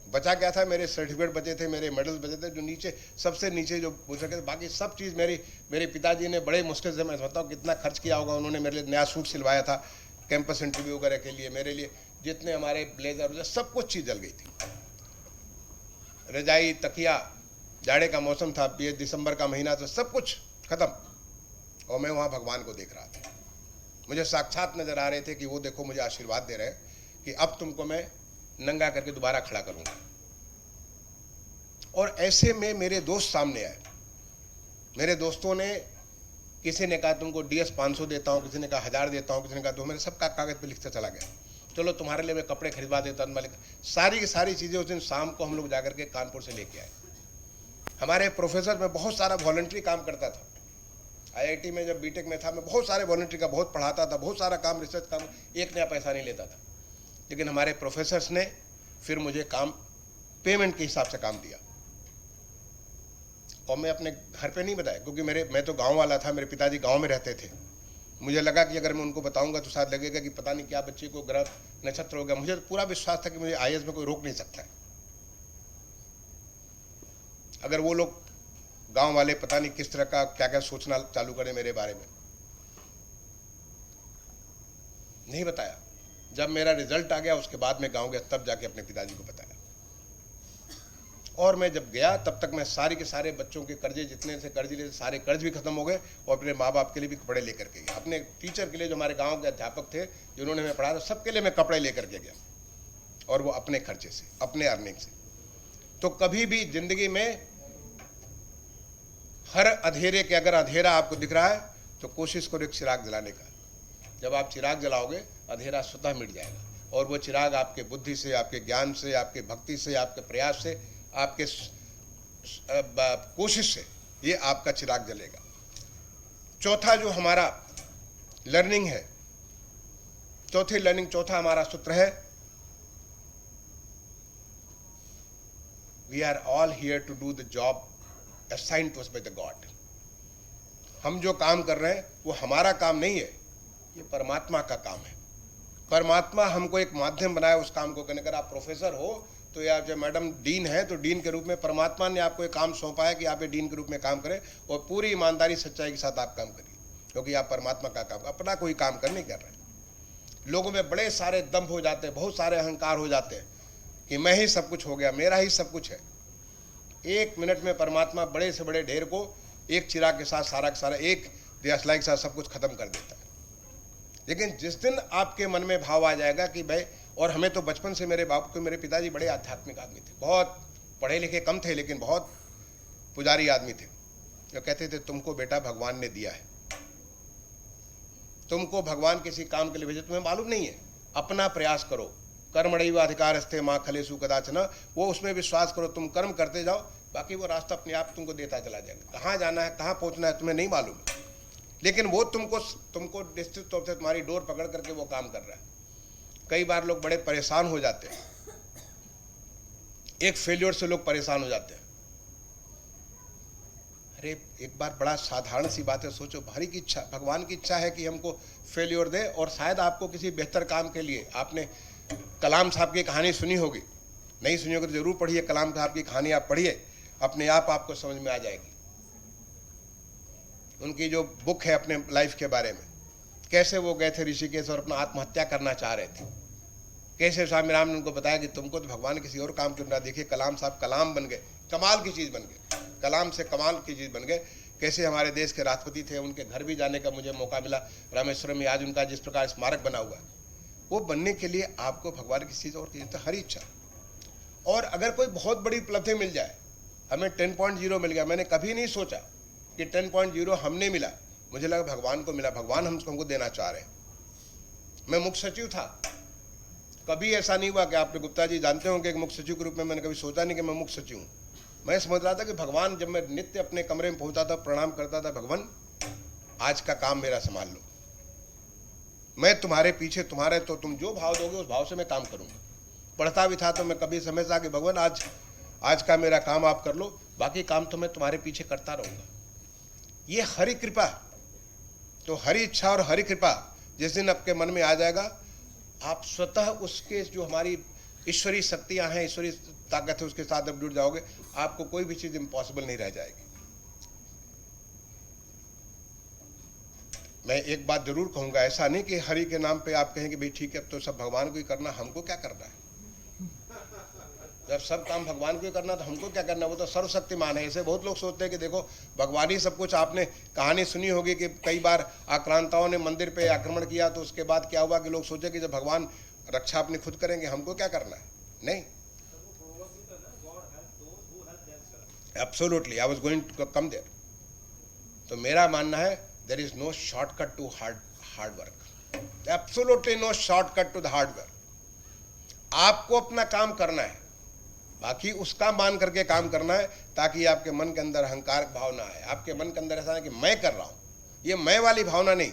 S1: बचा क्या था, मेरे सर्टिफिकेट बचे थे, मेरे मेडल्स बचे थे, जो नीचे सबसे नीचे जो पूछ सके थे, बाकी सब चीज़ मेरे पिताजी ने बड़े मुश्किल से, मैं बताऊँ कितना खर्च किया होगा उन्होंने, मेरे लिए नया सूट सिलवाया था कैंपस इंटरव्यू वगैरह के लिए, मेरे लिए जितने हमारे ब्लेजर सब कुछ चीज़ जल गई थी। रजाई, तकिया, जाड़े का मौसम था, ये दिसंबर का महीना, तो सब कुछ खत्म। और मैं वहाँ भगवान को देख रहा था। मुझे साक्षात नजर आ रहे थे कि वो देखो मुझे आशीर्वाद दे रहे हैं कि अब तुमको मैं नंगा करके दोबारा खड़ा करूंगा। और ऐसे में मेरे दोस्त सामने आए। मेरे दोस्तों ने, किसी ने कहा तुमको डीएस 500 देता हूँ, किसी ने कहा 1000 देता हूँ, किसी ने कहा तो, मैंने सबका कागज पे लिखता चला गया, चलो तुम्हारे लिए मैं कपड़े खरीदवा देता हूँ। सारी की सारी चीज़ें उस दिन शाम को हम लोग जाकर के कानपुर से लेके आए। हमारे प्रोफेसर, मैं बहुत सारा वॉलंटरी काम करता था आईआईटी में, जब बीटेक में था मैं बहुत सारे वॉलंटरी का बहुत पढ़ाता था, बहुत सारा काम, रिसर्च काम, एक नया पैसा नहीं लेता था। लेकिन हमारे प्रोफेसर्स ने फिर मुझे काम पेमेंट के हिसाब से काम दिया। और मैं अपने घर पे नहीं बताया, क्योंकि मैं तो गांव वाला था, मेरे पिताजी गांव में रहते थे। मुझे लगा कि अगर मैं उनको बताऊंगा तो शायद लगेगा कि पता नहीं क्या बच्चे को ग्रह नक्षत्र हो गया। मुझे तो पूरा विश्वास था कि मुझे आईएएस में कोई रोक नहीं सकता है। अगर वो लोग गांव वाले पता नहीं किस तरह का क्या क्या सोचना चालू करें मेरे बारे में, नहीं बताया। जब मेरा रिजल्ट आ गया उसके बाद मैं गांव गया, तब जाके अपने पिताजी को बताया। और मैं जब गया तब तक मैं सारे के सारे बच्चों के कर्जे, जितने से कर्ज लिए सारे कर्ज भी खत्म हो गए, और अपने माँ बाप के लिए भी कपड़े लेकर के गया। अपने टीचर के लिए, जो हमारे गाँव के अध्यापक थे जिन्होंने मैं पढ़ाया था, सबके लिए मैं कपड़े लेकर के गया, और वो अपने खर्चे से, अपने अर्निंग से। तो कभी भी जिंदगी में हर अंधेरे के, अगर अंधेरा आपको दिख रहा है तो कोशिश करो एक चिराग जलाने का। जब आप चिराग जलाओगे अंधेरा स्वतः मिट जाएगा, और वो चिराग आपके बुद्धि से, आपके ज्ञान से, आपके भक्ति से, आपके प्रयास से, आपके कोशिश से ये आपका चिराग जलेगा। चौथा जो हमारा लर्निंग है, चौथा हमारा सूत्र है, we are all here to do the job assigned to us by the God। हम जो काम कर रहे हैं वो हमारा काम नहीं है, ये परमात्मा का काम है। परमात्मा हमको एक माध्यम बनाया उस काम को करने का। आप प्रोफेसर हो तो, या जब मैडम डीन है तो डीन के रूप में परमात्मा ने आपको एक काम सौंपा है कि आप ये डीन के रूप में काम करें, और पूरी ईमानदारी सच्चाई के साथ आप काम करिए, क्योंकि आप परमात्मा का काम, अपना कोई काम कर नहीं कर रहे। लोगों में बड़े सारे दम्भ हो जाते हैं, बहुत सारे अहंकार हो जाते हैं कि मैं ही सब कुछ हो गया, मेरा ही सब कुछ है। एक मिनट में परमात्मा बड़े से बड़े ढेर को एक चिराग के साथ, सारा का सारा, एक दियासलाई के साथ सब कुछ खत्म कर देता है। लेकिन जिस दिन आपके मन में भाव आ जाएगा कि भाई, और हमें तो बचपन से, मेरे पिताजी बड़े आध्यात्मिक आदमी थे, बहुत पढ़े लिखे कम थे, लेकिन बहुत पुजारी आदमी थे। जो कहते थे तुमको बेटा भगवान ने दिया है, तुमको भगवान किसी काम के लिए भेजे, तुम्हें मालूम नहीं है, अपना प्रयास करो, कर्मणैव अधिकारस्ते मां फलेषु कदाचन, वो उसमें विश्वास करो, तुम कर्म करते जाओ, बाकी वो रास्ता अपने आप तुमको देता चला जाएगा। कहाँ जाना है, कहाँ पहुँचना है तुम्हें नहीं मालूम, लेकिन वो तुमको निश्चित तौर से तुम्हारी डोर पकड़ करके वो काम कर रहा है। कई बार लोग बड़े परेशान हो जाते हैं, एक फेल्योर से लोग परेशान हो जाते हैं। अरे एक बार बड़ा साधारण सी बात है, सोचो, भारी की इच्छा, भगवान की इच्छा है कि हमको फेल्योर दे, और शायद आपको किसी बेहतर काम के लिए, आपने कलाम साहब की कहानी सुनी होगी, नहीं सुनी होगी तो जरूर पढ़िए, कलाम साहब की कहानी आप पढ़िए, अपने आप आपको समझ में आ जाएगी। उनकी जो बुक है अपने लाइफ के बारे में, कैसे वो गए थे ऋषिकेश और अपना आत्महत्या करना चाह रहे थे, कैसे स्वामी राम ने उनको बताया कि तुमको तो भगवान किसी और काम क्यों ना। देखिए कलाम साहब कलाम बन गए, कमाल की चीज़ बन गए, कलाम से कमाल की चीज़ बन गए। कैसे हमारे देश के राष्ट्रपति थे, उनके घर भी जाने का मुझे मौका मिला रामेश्वरम में, आज उनका जिस प्रकार स्मारक बना हुआ है, वो बनने के लिए आपको भगवान की चीज़ और की हर इच्छा। और अगर कोई बहुत बड़ी उपलब्धि मिल जाए, हमें 10.0 मिल गया, मैंने कभी नहीं सोचा कि 10.0 हमने मिला, मुझे लगा भगवान को मिला, भगवान हमको देना चाह रहे हैं। मैं मुख्य सचिव था, कभी ऐसा नहीं हुआ कि आपने गुप्ता जी जानते होंगे कि मुख्य सचिव के रूप में मैंने कभी सोचा नहीं कि मैं मुख्य सचिव हूँ। मैं समझ रहा था कि भगवान, जब मैं नित्य अपने कमरे में पहुंचा था, प्रणाम करता था, भगवान आज का काम मेरा संभाल लो, मैं तुम्हारे पीछे, तुम्हारे तो तुम जो भाव दोगे उस भाव से मैं काम करूंगा। पढ़ता भी था तो मैं कभी समझता कि भगवान आज का मेरा काम आप कर लो, बाकी काम तो मैं तुम्हारे पीछे करता रहूंगा। ये हरि कृपा। तो हरि इच्छा और हरि कृपा जिस दिन आपके मन में आ जाएगा, आप स्वतः उसके जो हमारी ईश्वरीय शक्तियां हैं, ईश्वरीय ताकत है, उसके साथ जब जुड़ जाओगे, आपको कोई भी चीज इम्पॉसिबल नहीं रह जाएगी। मैं एक बात जरूर कहूंगा, ऐसा नहीं कि हरि के नाम पे आप कहें कि भाई ठीक है अब तो सब भगवान को ही करना, हमको क्या करना है? जब सब काम भगवान को ही करना तो हमको क्या करना? वो तो सर्वशक्तिमान है। ऐसे बहुत लोग सोचते हैं कि देखो भगवान ही सब कुछ। आपने कहानी सुनी होगी कि कई बार आक्रांताओं ने मंदिर पे आक्रमण किया तो उसके बाद क्या हुआ कि लोग सोचे कि जब भगवान रक्षा अपनी खुद करेंगे, हमको क्या करना है? नहीं, absolutely, I was going to come there. तो मेरा मानना है there is no shortcut to hard work, absolutely no shortcut to the hard work. आपको अपना काम करना है, बाकी उसका मान करके काम करना है, ताकि आपके मन के अंदर अहंकार भाव ना आए। आपके मन के अंदर ऐसा है कि मैं कर रहा हूं, ये मैं वाली भावना नहीं,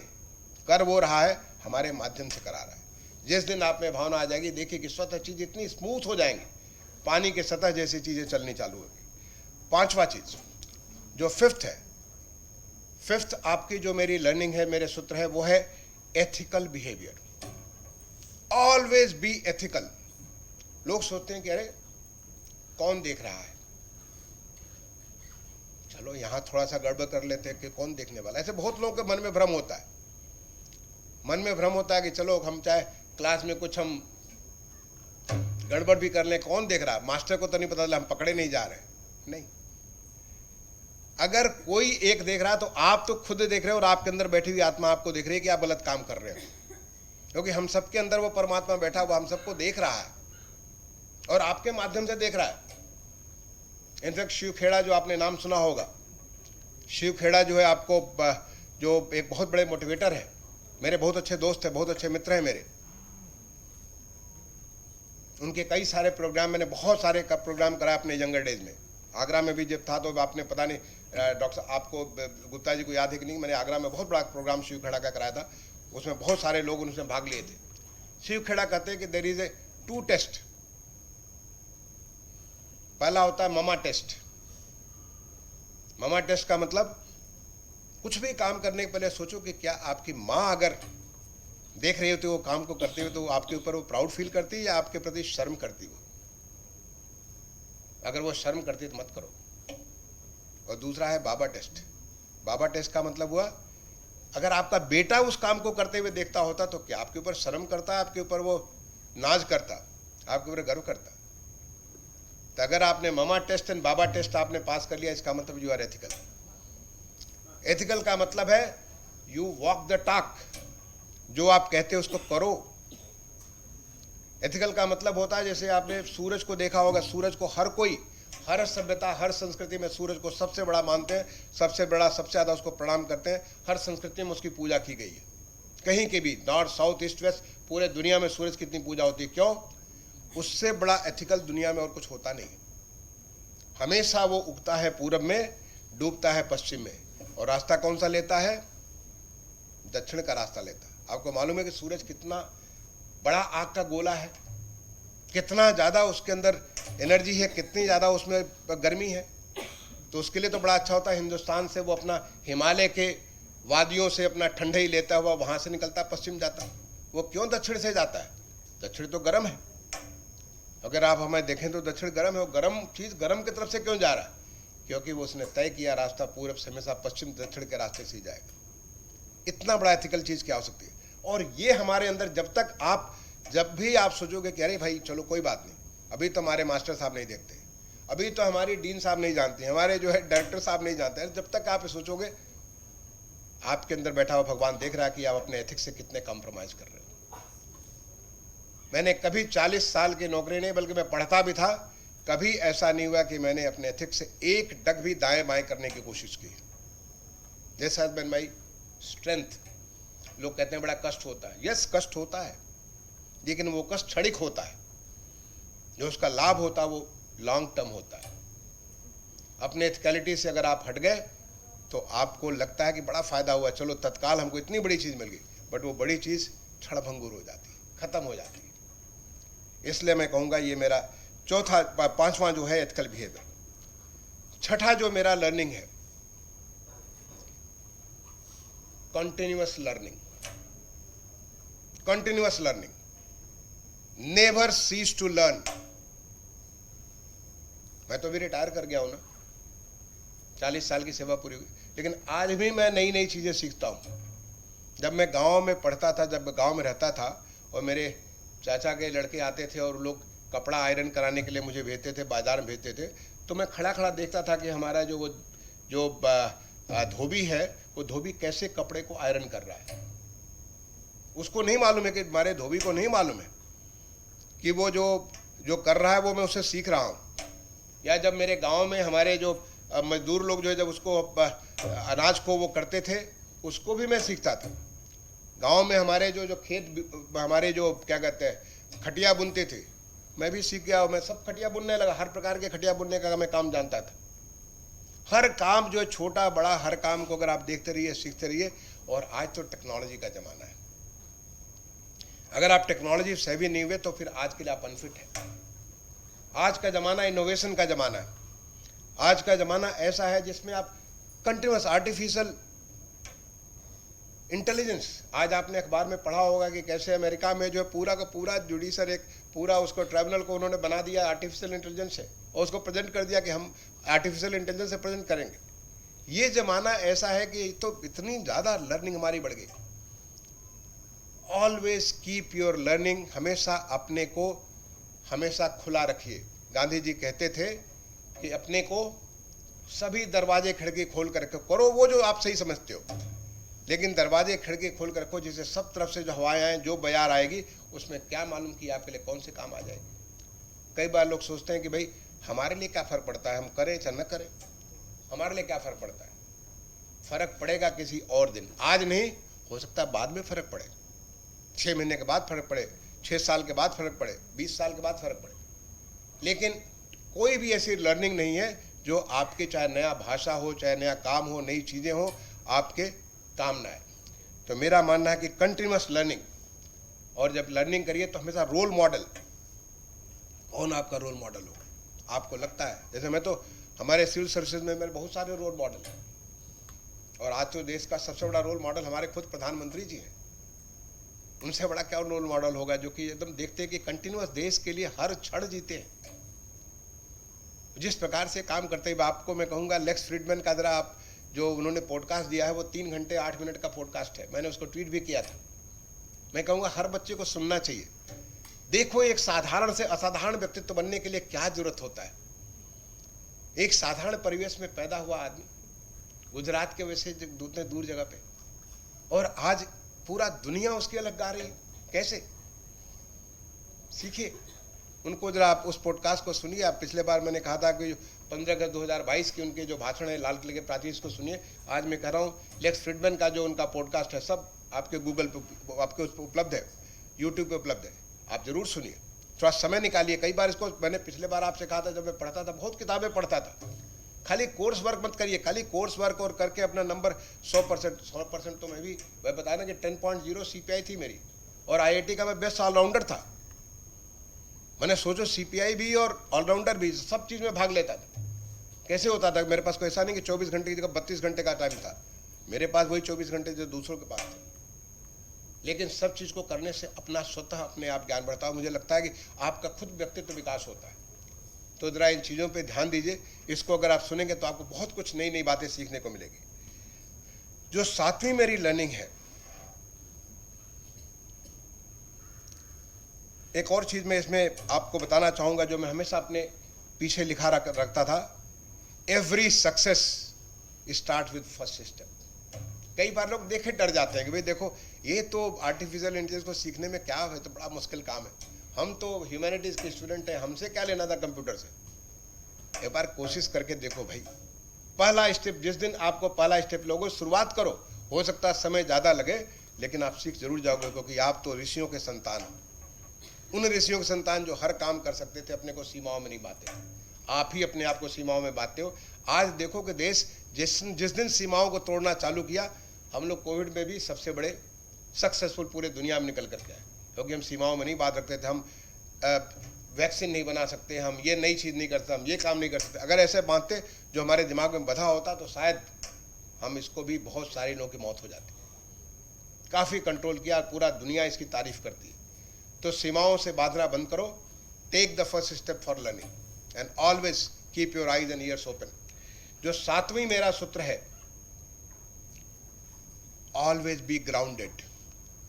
S1: कर वो रहा है, हमारे माध्यम से करा रहा है। जिस दिन आप में भावना आ जाएगी, देखिए कि स्वतः चीज इतनी स्मूथ हो जाएंगी, पानी के सतह जैसी चीजें चलनी चालू होगी। पांचवा चीज जो फिफ्थ है, फिफ्थ आपकी जो मेरी लर्निंग है, मेरे सूत्र है, वो है ethical behaviour. Always be ethical. लोग सोचते हैं कि अरे कौन देख रहा है, चलो यहां थोड़ा सा गड़बड़ कर लेते हैं कि कौन देखने वाला। ऐसे बहुत लोगों के मन में भ्रम होता है। मन में भ्रम होता है कि चलो हम चाहे क्लास में कुछ हम गड़बड़ भी कर लें, कौन देख रहा है, मास्टर को तो नहीं पता चला, हम पकड़े नहीं जा रहे। नहीं, अगर कोई एक देख रहा है तो आप तो खुद देख रहे हो और आपके अंदर बैठी हुई आत्मा आपको देख रही है कि आप गलत काम कर रहे हो, क्योंकि हम सबके अंदर वो परमात्मा बैठा हुआ हम सबको देख रहा है और आपके माध्यम से देख रहा है। इनफैक्ट शिव खेड़ा, जो आपने नाम सुना होगा, शिव खेड़ा जो है आपको जो एक बहुत बड़े मोटिवेटर है, मेरे बहुत अच्छे दोस्त हैं, बहुत अच्छे मित्र हैं मेरे। उनके कई सारे प्रोग्राम, मैंने बहुत सारे प्रोग्राम कराए अपने यंगर डेज में। आगरा में भी जब था तो आपने पता नहीं डॉक्टर आपको गुप्ता जी को याद है कि नहीं, मैंने आगरा में बहुत बड़ा प्रोग्राम शिव खेड़ा का कराया था। उसमें बहुत सारे लोग उसमें भाग लिए थे। शिव खेड़ा कहते हैं कि देयर इज ए 2 टेस्ट। पहला होता है ममा टेस्ट। ममा टेस्ट का मतलब कुछ भी काम करने के पहले सोचो कि क्या आपकी माँ अगर देख रही होती वो काम को करते हुए तो आपके ऊपर वो प्राउड फील करती है या आपके प्रति शर्म करती हो? अगर वो शर्म करती है तो मत करो। और दूसरा है बाबा टेस्ट। बाबा टेस्ट का मतलब हुआ अगर आपका बेटा उस काम को करते हुए देखता होता तो क्या आपके ऊपर शर्म करता, आपके ऊपर वो नाज करता, आपके ऊपर गर्व करता? तो अगर आपने mama test and baba test आपने पास कर लिया, इसका मतलब यू आर एथिकल। एथिकल का मतलब है यू वॉक द टॉक, जो आप कहते हो उसको करो। एथिकल का मतलब होता है, जैसे आपने सूरज को देखा होगा, सूरज को हर कोई, हर सभ्यता, हर संस्कृति में सूरज को सबसे बड़ा मानते हैं, सबसे बड़ा, सबसे ज़्यादा उसको प्रणाम करते हैं। हर संस्कृति में उसकी पूजा की गई है, कहीं के भी, नॉर्थ साउथ ईस्ट वेस्ट, पूरे दुनिया में सूरज की इतनी पूजा होती है। क्यों? उससे बड़ा एथिकल दुनिया में और कुछ होता नहीं। हमेशा वो उगता है पूरब में, डूबता है पश्चिम में, और रास्ता कौन सा लेता है? दक्षिण का रास्ता लेता है। आपको मालूम है कि सूरज कितना बड़ा आग का गोला है, कितना ज़्यादा उसके अंदर एनर्जी है, कितनी ज़्यादा उसमें गर्मी है। तो उसके लिए तो बड़ा अच्छा होता है हिंदुस्तान से वो अपना हिमालय के वादियों से अपना ठंडई लेता हुआ वहाँ से निकलता पश्चिम जाता। वो क्यों दक्षिण से जाता है? दक्षिण तो गर्म है। अगर आप हमें देखें तो दक्षिण गर्म है। वो गर्म चीज़ गर्म की तरफ से क्यों जा रहा है? क्योंकि वो उसने तय किया रास्ता पूरब से हमेशा पश्चिम दक्षिण के रास्ते से ही जाएगा। इतना बड़ा एथिकल चीज़ क्या हो सकती है? और ये हमारे अंदर जब भी आप सोचोगे कि अरे भाई चलो कोई बात नहीं, अभी तो हमारे मास्टर साहब नहीं देखते, अभी तो हमारी डीन साहब नहीं जानते, हमारे जो है डायरेक्टर साहब नहीं जानते हैं, जब तक आप सोचोगे, आपके अंदर बैठा हुआ भगवान देख रहा है कि आप अपने एथिक्स से कितने कॉम्प्रोमाइज़ कर रहे हो। मैंने कभी 40 साल की नौकरी नहीं, बल्कि मैं पढ़ता भी था, कभी ऐसा नहीं हुआ कि मैंने अपने एथिक्स से एक डग भी दाएं बाएं करने की कोशिश की। This has been my strength. लोग कहते हैं बड़ा कष्ट होता है, यस कष्ट होता है, लेकिन वो कष्ट क्षणिक होता है, जो उसका लाभ होता है वो लॉन्ग टर्म होता है। अपने एथिकलिटी से अगर आप हट गए तो आपको लगता है कि बड़ा फायदा हुआ, चलो तत्काल हमको इतनी बड़ी चीज मिल गई, बट वो बड़ी चीज क्षणभंगुर हो जाती है, खत्म हो जाती है। इसलिए मैं कहूंगा ये मेरा पांचवा जो है एथिकल बिहेवियर। छठा जो मेरा लर्निंग है, continuous learning. Continuous learning, never cease to learn. मैं तो भी रिटायर कर गया हूं ना, 40 साल की सेवा पूरी हुई, लेकिन आज भी मैं नई नई चीजें सीखता हूं। जब मैं गांव में पढ़ता था, जब गांव में रहता था और मेरे चाचा के लड़के आते थे और लोग कपड़ा आयरन कराने के लिए मुझे भेजते थे, बाजार में भेजते थे, तो मैं खड़ा खड़ा देखता था कि हमारा जो धोबी है, वो धोबी कैसे कपड़े को आयरन कर रहा है। उसको नहीं मालूम है कि हमारे धोबी को नहीं मालूम है कि वो जो कर रहा है वो मैं उससे सीख रहा हूँ। या जब मेरे गांव में हमारे जो मजदूर लोग जो है, जब उसको अनाज को वो करते थे, उसको भी मैं सीखता था। गांव में हमारे जो खेत, हमारे जो क्या कहते हैं खटिया बुनते थे, मैं भी सीख गया, मैं सब खटिया बुनने लगा। हर प्रकार के खटिया बुनने का मैं काम जानता था। हर काम जो है, छोटा बड़ा, हर काम को अगर आप देखते रहिए, सीखते रहिए। और आज तो टेक्नोलॉजी का जमाना है, अगर आप टेक्नोलॉजी सेवी नहीं हुए तो फिर आज के लिए आप अनफिट है। आज का जमाना इनोवेशन का जमाना है। आज का जमाना ऐसा है जिसमें आप कंटिन्यूअस आर्टिफिशियल इंटेलिजेंस, आज आपने अखबार में पढ़ा होगा कि कैसे अमेरिका में जो है पूरा का पूरा जुडिशल एक पूरा उसको ट्राइब्यूनल को उन्होंने बना दिया आर्टिफिशियल इंटेलिजेंस से, और उसको प्रेजेंट कर दिया कि हम आर्टिफिशियल इंटेलिजेंस से प्रेजेंट करेंगे। ये जमाना ऐसा है कि तो इतनी ज़्यादा लर्निंग हमारी बढ़ गई। ऑलवेज कीप योर लर्निंग, हमेशा अपने को हमेशा खुला रखिए। गांधी जी कहते थे कि अपने को सभी दरवाजे खिड़की खोल कर करो वो जो आप सही समझते हो, लेकिन दरवाजे खिड़की खोल कर रखो, जिससे सब तरफ से जो हवाएं आए, जो बयार आएगी, उसमें क्या मालूम कि आपके लिए कौन से काम आ जाएगी। कई बार लोग सोचते हैं कि भाई हमारे लिए क्या फ़र्क पड़ता है, हम करें चाहे न करें, हमारे लिए क्या फ़र्क पड़ता है। फ़र्क पड़ेगा किसी और दिन, आज नहीं, हो सकता है बाद में फ़र्क पड़े, 6 महीने के बाद फ़र्क पड़े, 6 साल के बाद फ़र्क पड़े, 20 साल के बाद फ़र्क पड़े। लेकिन कोई भी ऐसी लर्निंग नहीं है जो आपके, चाहे नया भाषा हो, चाहे नया काम हो, नई चीज़ें हो, आपके काम ना आए। तो मेरा मानना है कि कंटिन्यूअस लर्निंग, और जब लर्निंग करिए तो हमेशा रोल मॉडल, कौन आपका रोल मॉडल हो। आपको लगता है, जैसे मैं तो हमारे सिविल सर्विसेज में मेरे बहुत सारे रोल मॉडल हैं, और आज तो देश का सबसे बड़ा रोल मॉडल हमारे खुद प्रधानमंत्री जी हैं। उनसे बड़ा क्या रोल मॉडल होगा, जो कि एकदम देखते हैं कि कंटिन्यूअस देश के लिए हर क्षण जीते हैं, जिस प्रकार से काम करते हैं। आपको मैं कहूँगा लेक्स फ्रीडमैन का जरा आप जो उन्होंने पॉडकास्ट दिया है, वो 3 घंटे 8 मिनट का पॉडकास्ट है, मैंने उसको ट्वीट भी किया था। मैं कहूँगा हर बच्चे को सुनना चाहिए। देखो एक साधारण से असाधारण व्यक्तित्व बनने के लिए क्या जरूरत होता है। एक साधारण परिवेश में पैदा हुआ आदमी, गुजरात के वैसे दूर जगह पे, और आज पूरा दुनिया उसकी अलग गा रही है। कैसे? सीखिए उनको, जरा आप उस पॉडकास्ट को सुनिए। आप पिछले बार मैंने कहा था कि 15 अगस्त 2022 के उनके जो भाषण है लाल किले के प्राचीर को सुनिए। आज मैं कह रहा हूँ लेक्स फ्रीडमैन का जो उनका पॉडकास्ट है, सब आपके गूगल पे, आपके उस पर उपलब्ध है, यूट्यूब पे उपलब्ध है, आप जरूर सुनिए, थोड़ा समय निकालिए। कई बार इसको मैंने पिछले बार आपसे कहा था, जब मैं पढ़ता था, बहुत किताबें पढ़ता था, खाली कोर्स वर्क मत करिए, खाली कोर्स वर्क और करके अपना नंबर 100% तो मैं भी बताया ना कि 10.0 CPI थी मेरी, और IIT का मैं बेस्ट ऑलराउंडर था। मैंने सोचो CPI भी और ऑलराउंडर भी, सब चीज़ में भाग लेता था। कैसे होता था? मेरे पास कोई ऐसा नहीं कि 24 घंटे की जगह 32 घंटे का टाइम था, मेरे पास वही 24 घंटे जो दूसरों के पास थे। लेकिन सब चीज़ को करने से अपना स्वतः अपने आप ज्ञान बढ़ता है। मुझे लगता है कि आपका खुद व्यक्तित्व विकास होता है। तो जरा इन चीज़ों पे ध्यान दीजिए। इसको अगर आप सुनेंगे तो आपको बहुत कुछ नई नई बातें सीखने को मिलेगी। जो 7वीं मेरी लर्निंग है, एक और चीज़ मैं इसमें आपको बताना चाहूँगा, जो मैं हमेशा अपने पीछे लिखा रखता था, every success start with first step. कई बार लोग देखे डर जाते हैं कि भाई देखो ये तो आर्टिफिशियल इंटेलिजेंस को सीखने में क्या है, तो बड़ा मुश्किल काम है, हम तो ह्यूमैनिटीज़ के स्टूडेंट हैं, हमसे क्या लेना था कंप्यूटर से। एक बार कोशिश करके देखो भाई, पहला स्टेप, जिस दिन आपको पहला स्टेप लोगे, शुरुआत करो। हो सकता है समय ज़्यादा लगे, लेकिन आप सीख जरूर जाओगे, क्योंकि आप तो ऋषियों के संतान हो। उन ऋषियों के संतान जो हर काम कर सकते थे, अपने को सीमाओं में नहीं बांधते। आप ही अपने आप को सीमाओं में बांधते हो। आज देखो कि देश जिस दिन सीमाओं को तोड़ना चालू किया, हम लोग कोविड में भी सबसे बड़े सक्सेसफुल पूरे दुनिया में निकल करके आए, क्योंकि हम सीमाओं में नहीं बांध रखते थे। हम वैक्सीन नहीं बना सकते, हम ये नई चीज़ नहीं कर सकते, हम ये काम नहीं कर सकते। अगर ऐसे बांधते जो हमारे दिमाग में बधा होता, तो शायद हम इसको भी बहुत सारे लोगों की मौत हो जाती। काफ़ी कंट्रोल किया, पूरा दुनिया इसकी तारीफ करती है। तो सीमाओं से बांधना बंद करो। Take the first step for learning and always keep your eyes and ears open. जो 7वां मेरा सूत्र है, ऑलवेज बी ग्राउंडेड।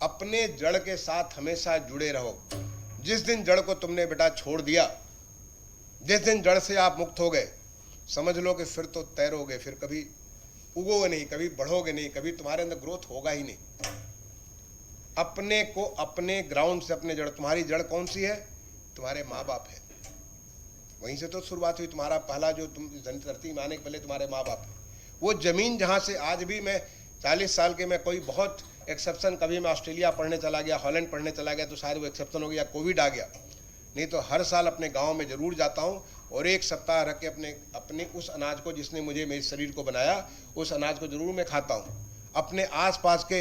S1: अपने जड़ के साथ हमेशा जुड़े रहो। जिस दिन जड़ को तुमने बेटा छोड़ दिया, जिस दिन जड़ से आप मुक्त हो गए, समझ लो कि फिर तो तैरोगे, फिर कभी उगोगे नहीं, कभी बढ़ोगे नहीं, कभी तुम्हारे अंदर ग्रोथ होगा ही नहीं। अपने को अपने ग्राउंड से, अपने जड़, तुम्हारी जड़ कौन सी है? तुम्हारे माँ बाप है। वहीं से तो शुरुआत हुई। तुम्हारा पहला जो तुम धरती में आने के पहले तुम्हारे माँ बाप है। वो जमीन जहाँ से आज भी, मैं 40 साल के, मैं कोई बहुत एक्सेप्शन, कभी मैं ऑस्ट्रेलिया पढ़ने चला गया, हॉलैंड पढ़ने चला गया तो शायद वो एक्सेप्शन हो गया, कोविड आ गया, नहीं तो हर साल अपने गांव में ज़रूर जाता हूं और एक सप्ताह रख के अपने उस अनाज को जिसने मुझे मेरे शरीर को बनाया, उस अनाज को ज़रूर मैं खाता हूं। अपने आसपास के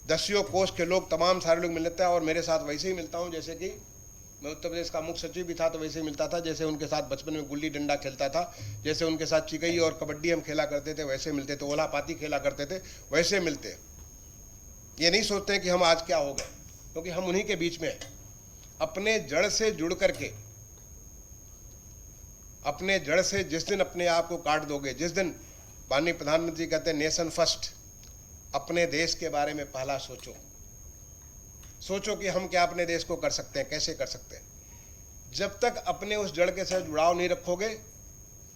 S1: दसियों कोस के लोग, तमाम सारे लोग मिलते हैं और मेरे साथ वैसे ही मिलता हूं जैसे कि मैं उत्तर प्रदेश का मुख्य सचिव भी था, तो वैसे ही मिलता था। जैसे उनके साथ बचपन में गुल्ली डंडा खेलता था, जैसे उनके साथ चिकई और कबड्डी हम खेला करते थे, वैसे मिलते थे। ओला पाती खेला करते थे, वैसे मिलते। ये नहीं सोचते कि हम आज क्या हो गए, क्योंकि हम उन्हीं के बीच में हैं। अपने जड़ से जुड़ करके, अपने जड़ से जिस दिन अपने आप को काट दोगे, जिस दिन, माननीय प्रधानमंत्री कहते हैं नेशन फर्स्ट, अपने देश के बारे में पहला सोचो। सोचो कि हम क्या अपने देश को कर सकते हैं, कैसे कर सकते हैं। जब तक अपने उस जड़ के साथ जुड़ाव नहीं रखोगे,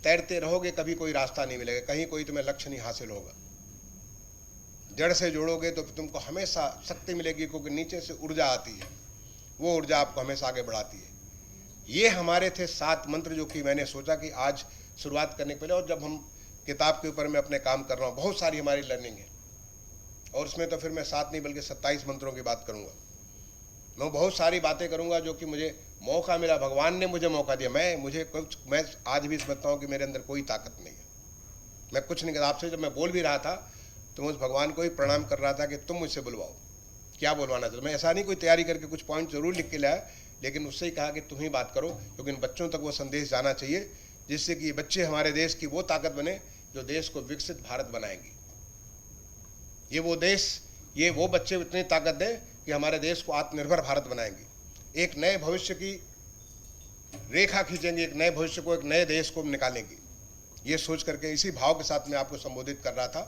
S1: तैरते रहोगे, कभी कोई रास्ता नहीं मिलेगा, कहीं कोई तुम्हें लक्ष्य नहीं हासिल होगा। जड़ से जोड़ोगे तो तुमको हमेशा शक्ति मिलेगी, क्योंकि नीचे से ऊर्जा आती है, वो ऊर्जा आपको हमेशा आगे बढ़ाती है। ये हमारे थे 7 मंत्र, जो कि मैंने सोचा कि आज शुरुआत करने के पहले, और जब हम किताब के ऊपर मैं अपने काम कर रहा हूँ, बहुत सारी हमारी लर्निंग है, और उसमें तो फिर मैं 7 नहीं बल्कि 27 मंत्रों की बात करूँगा। मैं बहुत सारी बातें करूँगा जो कि मुझे मौका मिला, भगवान ने मुझे मौका दिया। मैं आज भी समझता हूँ कि मेरे अंदर कोई ताकत नहीं है, मैं कुछ नहीं कर। आपसे जब मैं बोल भी रहा था तो मैं उस भगवान को ही प्रणाम कर रहा था कि तुम मुझसे बुलवाओ, क्या बुलवाना था। मैं ऐसा नहीं कोई तैयारी करके कुछ पॉइंट जरूर लिख के लाया, लेकिन उससे ही कहा कि तुम ही बात करो, क्योंकि इन बच्चों तक वो संदेश जाना चाहिए, जिससे कि ये बच्चे हमारे देश की वो ताकत बने जो देश को विकसित भारत बनाएंगी। ये वो बच्चे इतनी ताकत दें कि हमारे देश को आत्मनिर्भर भारत बनाएंगे, एक नए भविष्य की रेखा खींचेंगे, एक नए भविष्य को, एक नए देश को निकालेंगे। ये सोच करके, इसी भाव के साथ मैं आपको संबोधित कर रहा था।